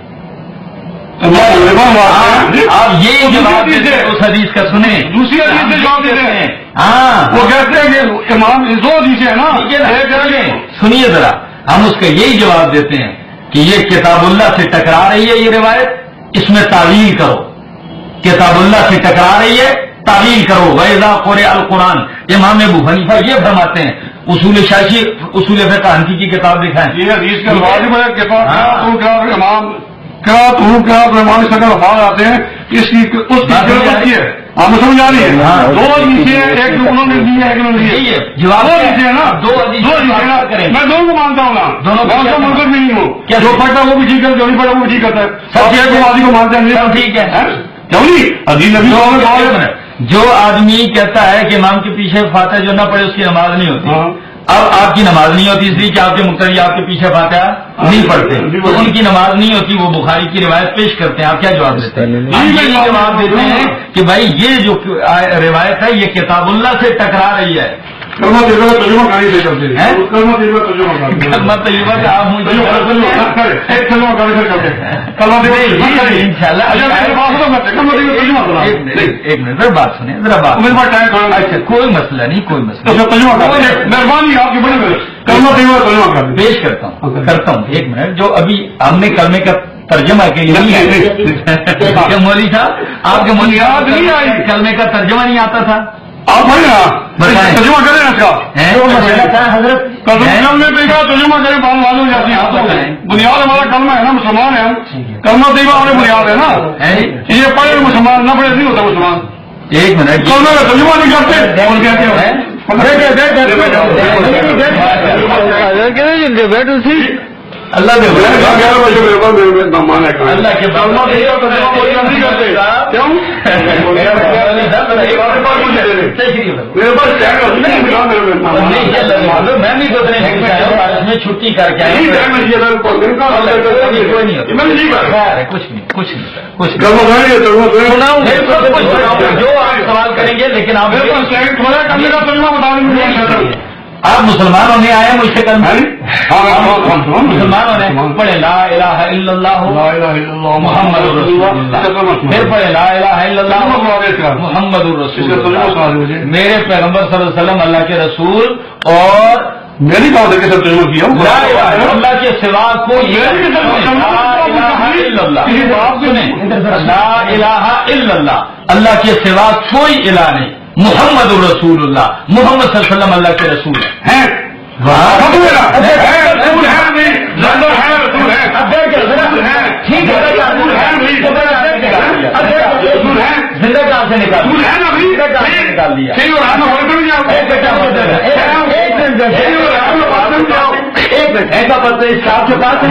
آپ یہ جواب دیتے ہیں اس حدیث کا سنیں، دوسری حدیث سے جواب دیتے ہیں. ہاں وہ کہتے ہیں کہ امام دو حدیثیں ہیں نا. سنیے ذرا، ہم اس کا یہی جواب دیتے ہیں کہ یہ کتاب اللہ سے ٹکرا رہی ہے، یہ روایت، اس میں تعویل کرو. کتاب اللہ سے ٹکرا رہی ہے، تعویل کرو. وَإِذَا قُرِئَ الْقُرْآنُ. امام ابو حنیفہ یہ فرماتے ہیں، اصول شاشی اصول فقہ حنفی کی کتاب دکھائیں. یہ حدیث کا واجب ہے کتاب امام امام سے افعال آتے ہیں، اس کی ضرورت ہے. آپ سمجھ آ رہی ہے؟ دو حدیثیں، ایک انہوں نے دی ہے، ایک انہوں نے دی ہے. جواب دو حدیثیں ہیں نا، دو حدیثیں کریں. میں دونوں کو مانتا ہوں نا، دونوں کو منظر میں نہیں ہوں. جو پڑھتا وہ بھی ٹھیک ہے، جو نہیں پڑھتا وہ بھی ٹھیک کرتا ہے. سب چیز کو مانتے ہیں. ٹھیک ہے، کیوں نہیں؟ جو آدمی کہتا ہے کہ امام کے پیچھے فاتحہ جو نہ پڑھے اس کی نماز نہیں ہوتی. اب آپ کی نماز نہیں ہوتی اس لیے کہ آپ کے مقتدی آپ کے پیچھے فاتحہ نہیں پڑھتے، تو ان کی نماز نہیں ہوتی. وہ بخاری کی روایت پیش کرتے ہیں، آپ کیا جواب دیتے ہیں؟ یہ جواب دیتے ہیں کہ بھائی یہ جو روایت ہے یہ کتاب اللہ سے ٹکرا رہی ہے. کلمہ طیبہ کا ترجمہ کہانی سے کرتے ہیں. کلمہ طیبہ کا ترجمہ کلمہ طیبہ کا آپ مجھے ترجمہ کرنے سے کرتے ہیں. کلمہ طیبہ ان شاء اللہ. ایک منٹ ذرا بات سنیں، ذرا بات. اچھا کوئی مسئلہ نہیں، کوئی مسئلہ. مہربانی آپ کی بڑی کلمہ طیبہ کا ترجمہ کر پیش کرتا ہوں. ایک منٹ. جو ابھی ہم نے کلمے کا ترجمہ کے لیے مولوی صاحب آپ کے مولوی صاحب نہیں آئی، کلمے کا ترجمہ نہیں آتا تھا. آپ بھائی نا ترجمہ کریں اس کا حضرت ترجمہ کریں، بات معلوم ہو جاتی ہے. بنیاد ہمارا کلمہ ہے نا، مسلمان ہے ہم. کلمہ طیبہ ہماری بنیاد ہے نا. یہ پڑھے مسلمان نہ پڑھے نہیں ہوتا مسلمان. ایک منٹ. کلمہ کا ترجمہ نہیں کرتے اور کہتے ہیں اللہ کے میں بھی میں چھٹی کر کے کچھ جو آپ سوال کریں گے، لیکن آپ آپ مسلمان ہونے آئے مجھ سے کل مسلمان ہونے پڑھے لا الہ الا اللہ محمد رسول اللہ، پھر پڑھے لا الہ الا اللہ محمد رسول اللہ. میرے پیغمبر صلی اللہ علیہ وسلم اللہ کے رسول، اور میری بات ہے کہ سب ترجمہ کیا لا الہ اللہ کے سوا کوئی لا الہ الا اللہ، اللہ کے سوا کوئی الہ نہیں. محمد رسول اللہ، محمد صلی اللہ علیہ وسلم اللہ کے رسول ہیں. زندہ کہاں سے نکال دیا. ایسا پتہ اس کا آپ کے پاس ہے؟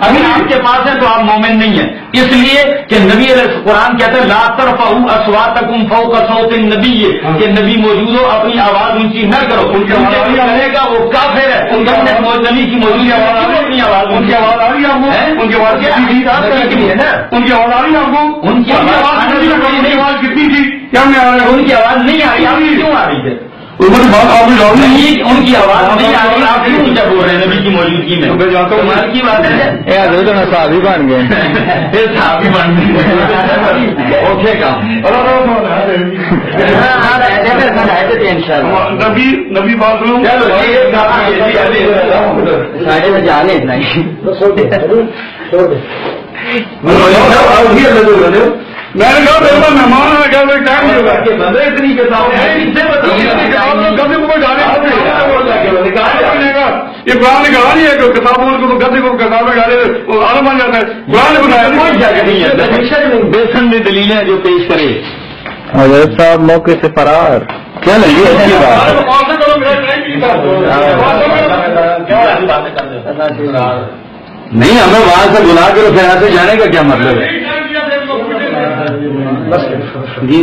اگر آپ کے پاس ہے تو آپ مومن نہیں ہیں. اس لیے کہ نبی علیہ قرآن کہتے ہیں لا ترفعوا اصواتکم فوق صوت النبی، کہ نبی موجود ہو اپنی آواز اونچی نہ کرو. ان کے کہنے کا وہ کافر ہے. ان کا نبی کی موجودگی اپنی آواز، ان کی آواز آ رہی ہے آپ کو، ان کی آواز کتنی ہے نا، ان کی آواز آ رہی ہے آپ کو، ان کی آواز کتنی تھی، کیا میں آ رہا ہے؟ ان کی آواز نہیں آ رہی، آپ کیوں آ رہی ہے؟ ان کی آواز نہیں آ رہی، آپ کیوں اونچا بول رہے ہیں نبی کی موجودگی میں؟ کمال کی بات ہے. صحابی بن گئے، پھر صحابی بن گئے. اوکے کام نبی بات کروں. میں نے کہا مہمان اتنی کتاب یہ قرآن نے کہا نہیں ہے کہ کتابوں کو گدے کو کتابیں ڈالے عالم بن جاتا ہے. قرآن نے بتایا بےسن میں دلیلیں جو پیش کرے. حضرت صاحب موقع سے فرار کیا لگی اچھی بات نہیں، ہمیں وہاں سے بلا کر پھر یہاں سے جانے کا کیا مطلب ہے؟ جی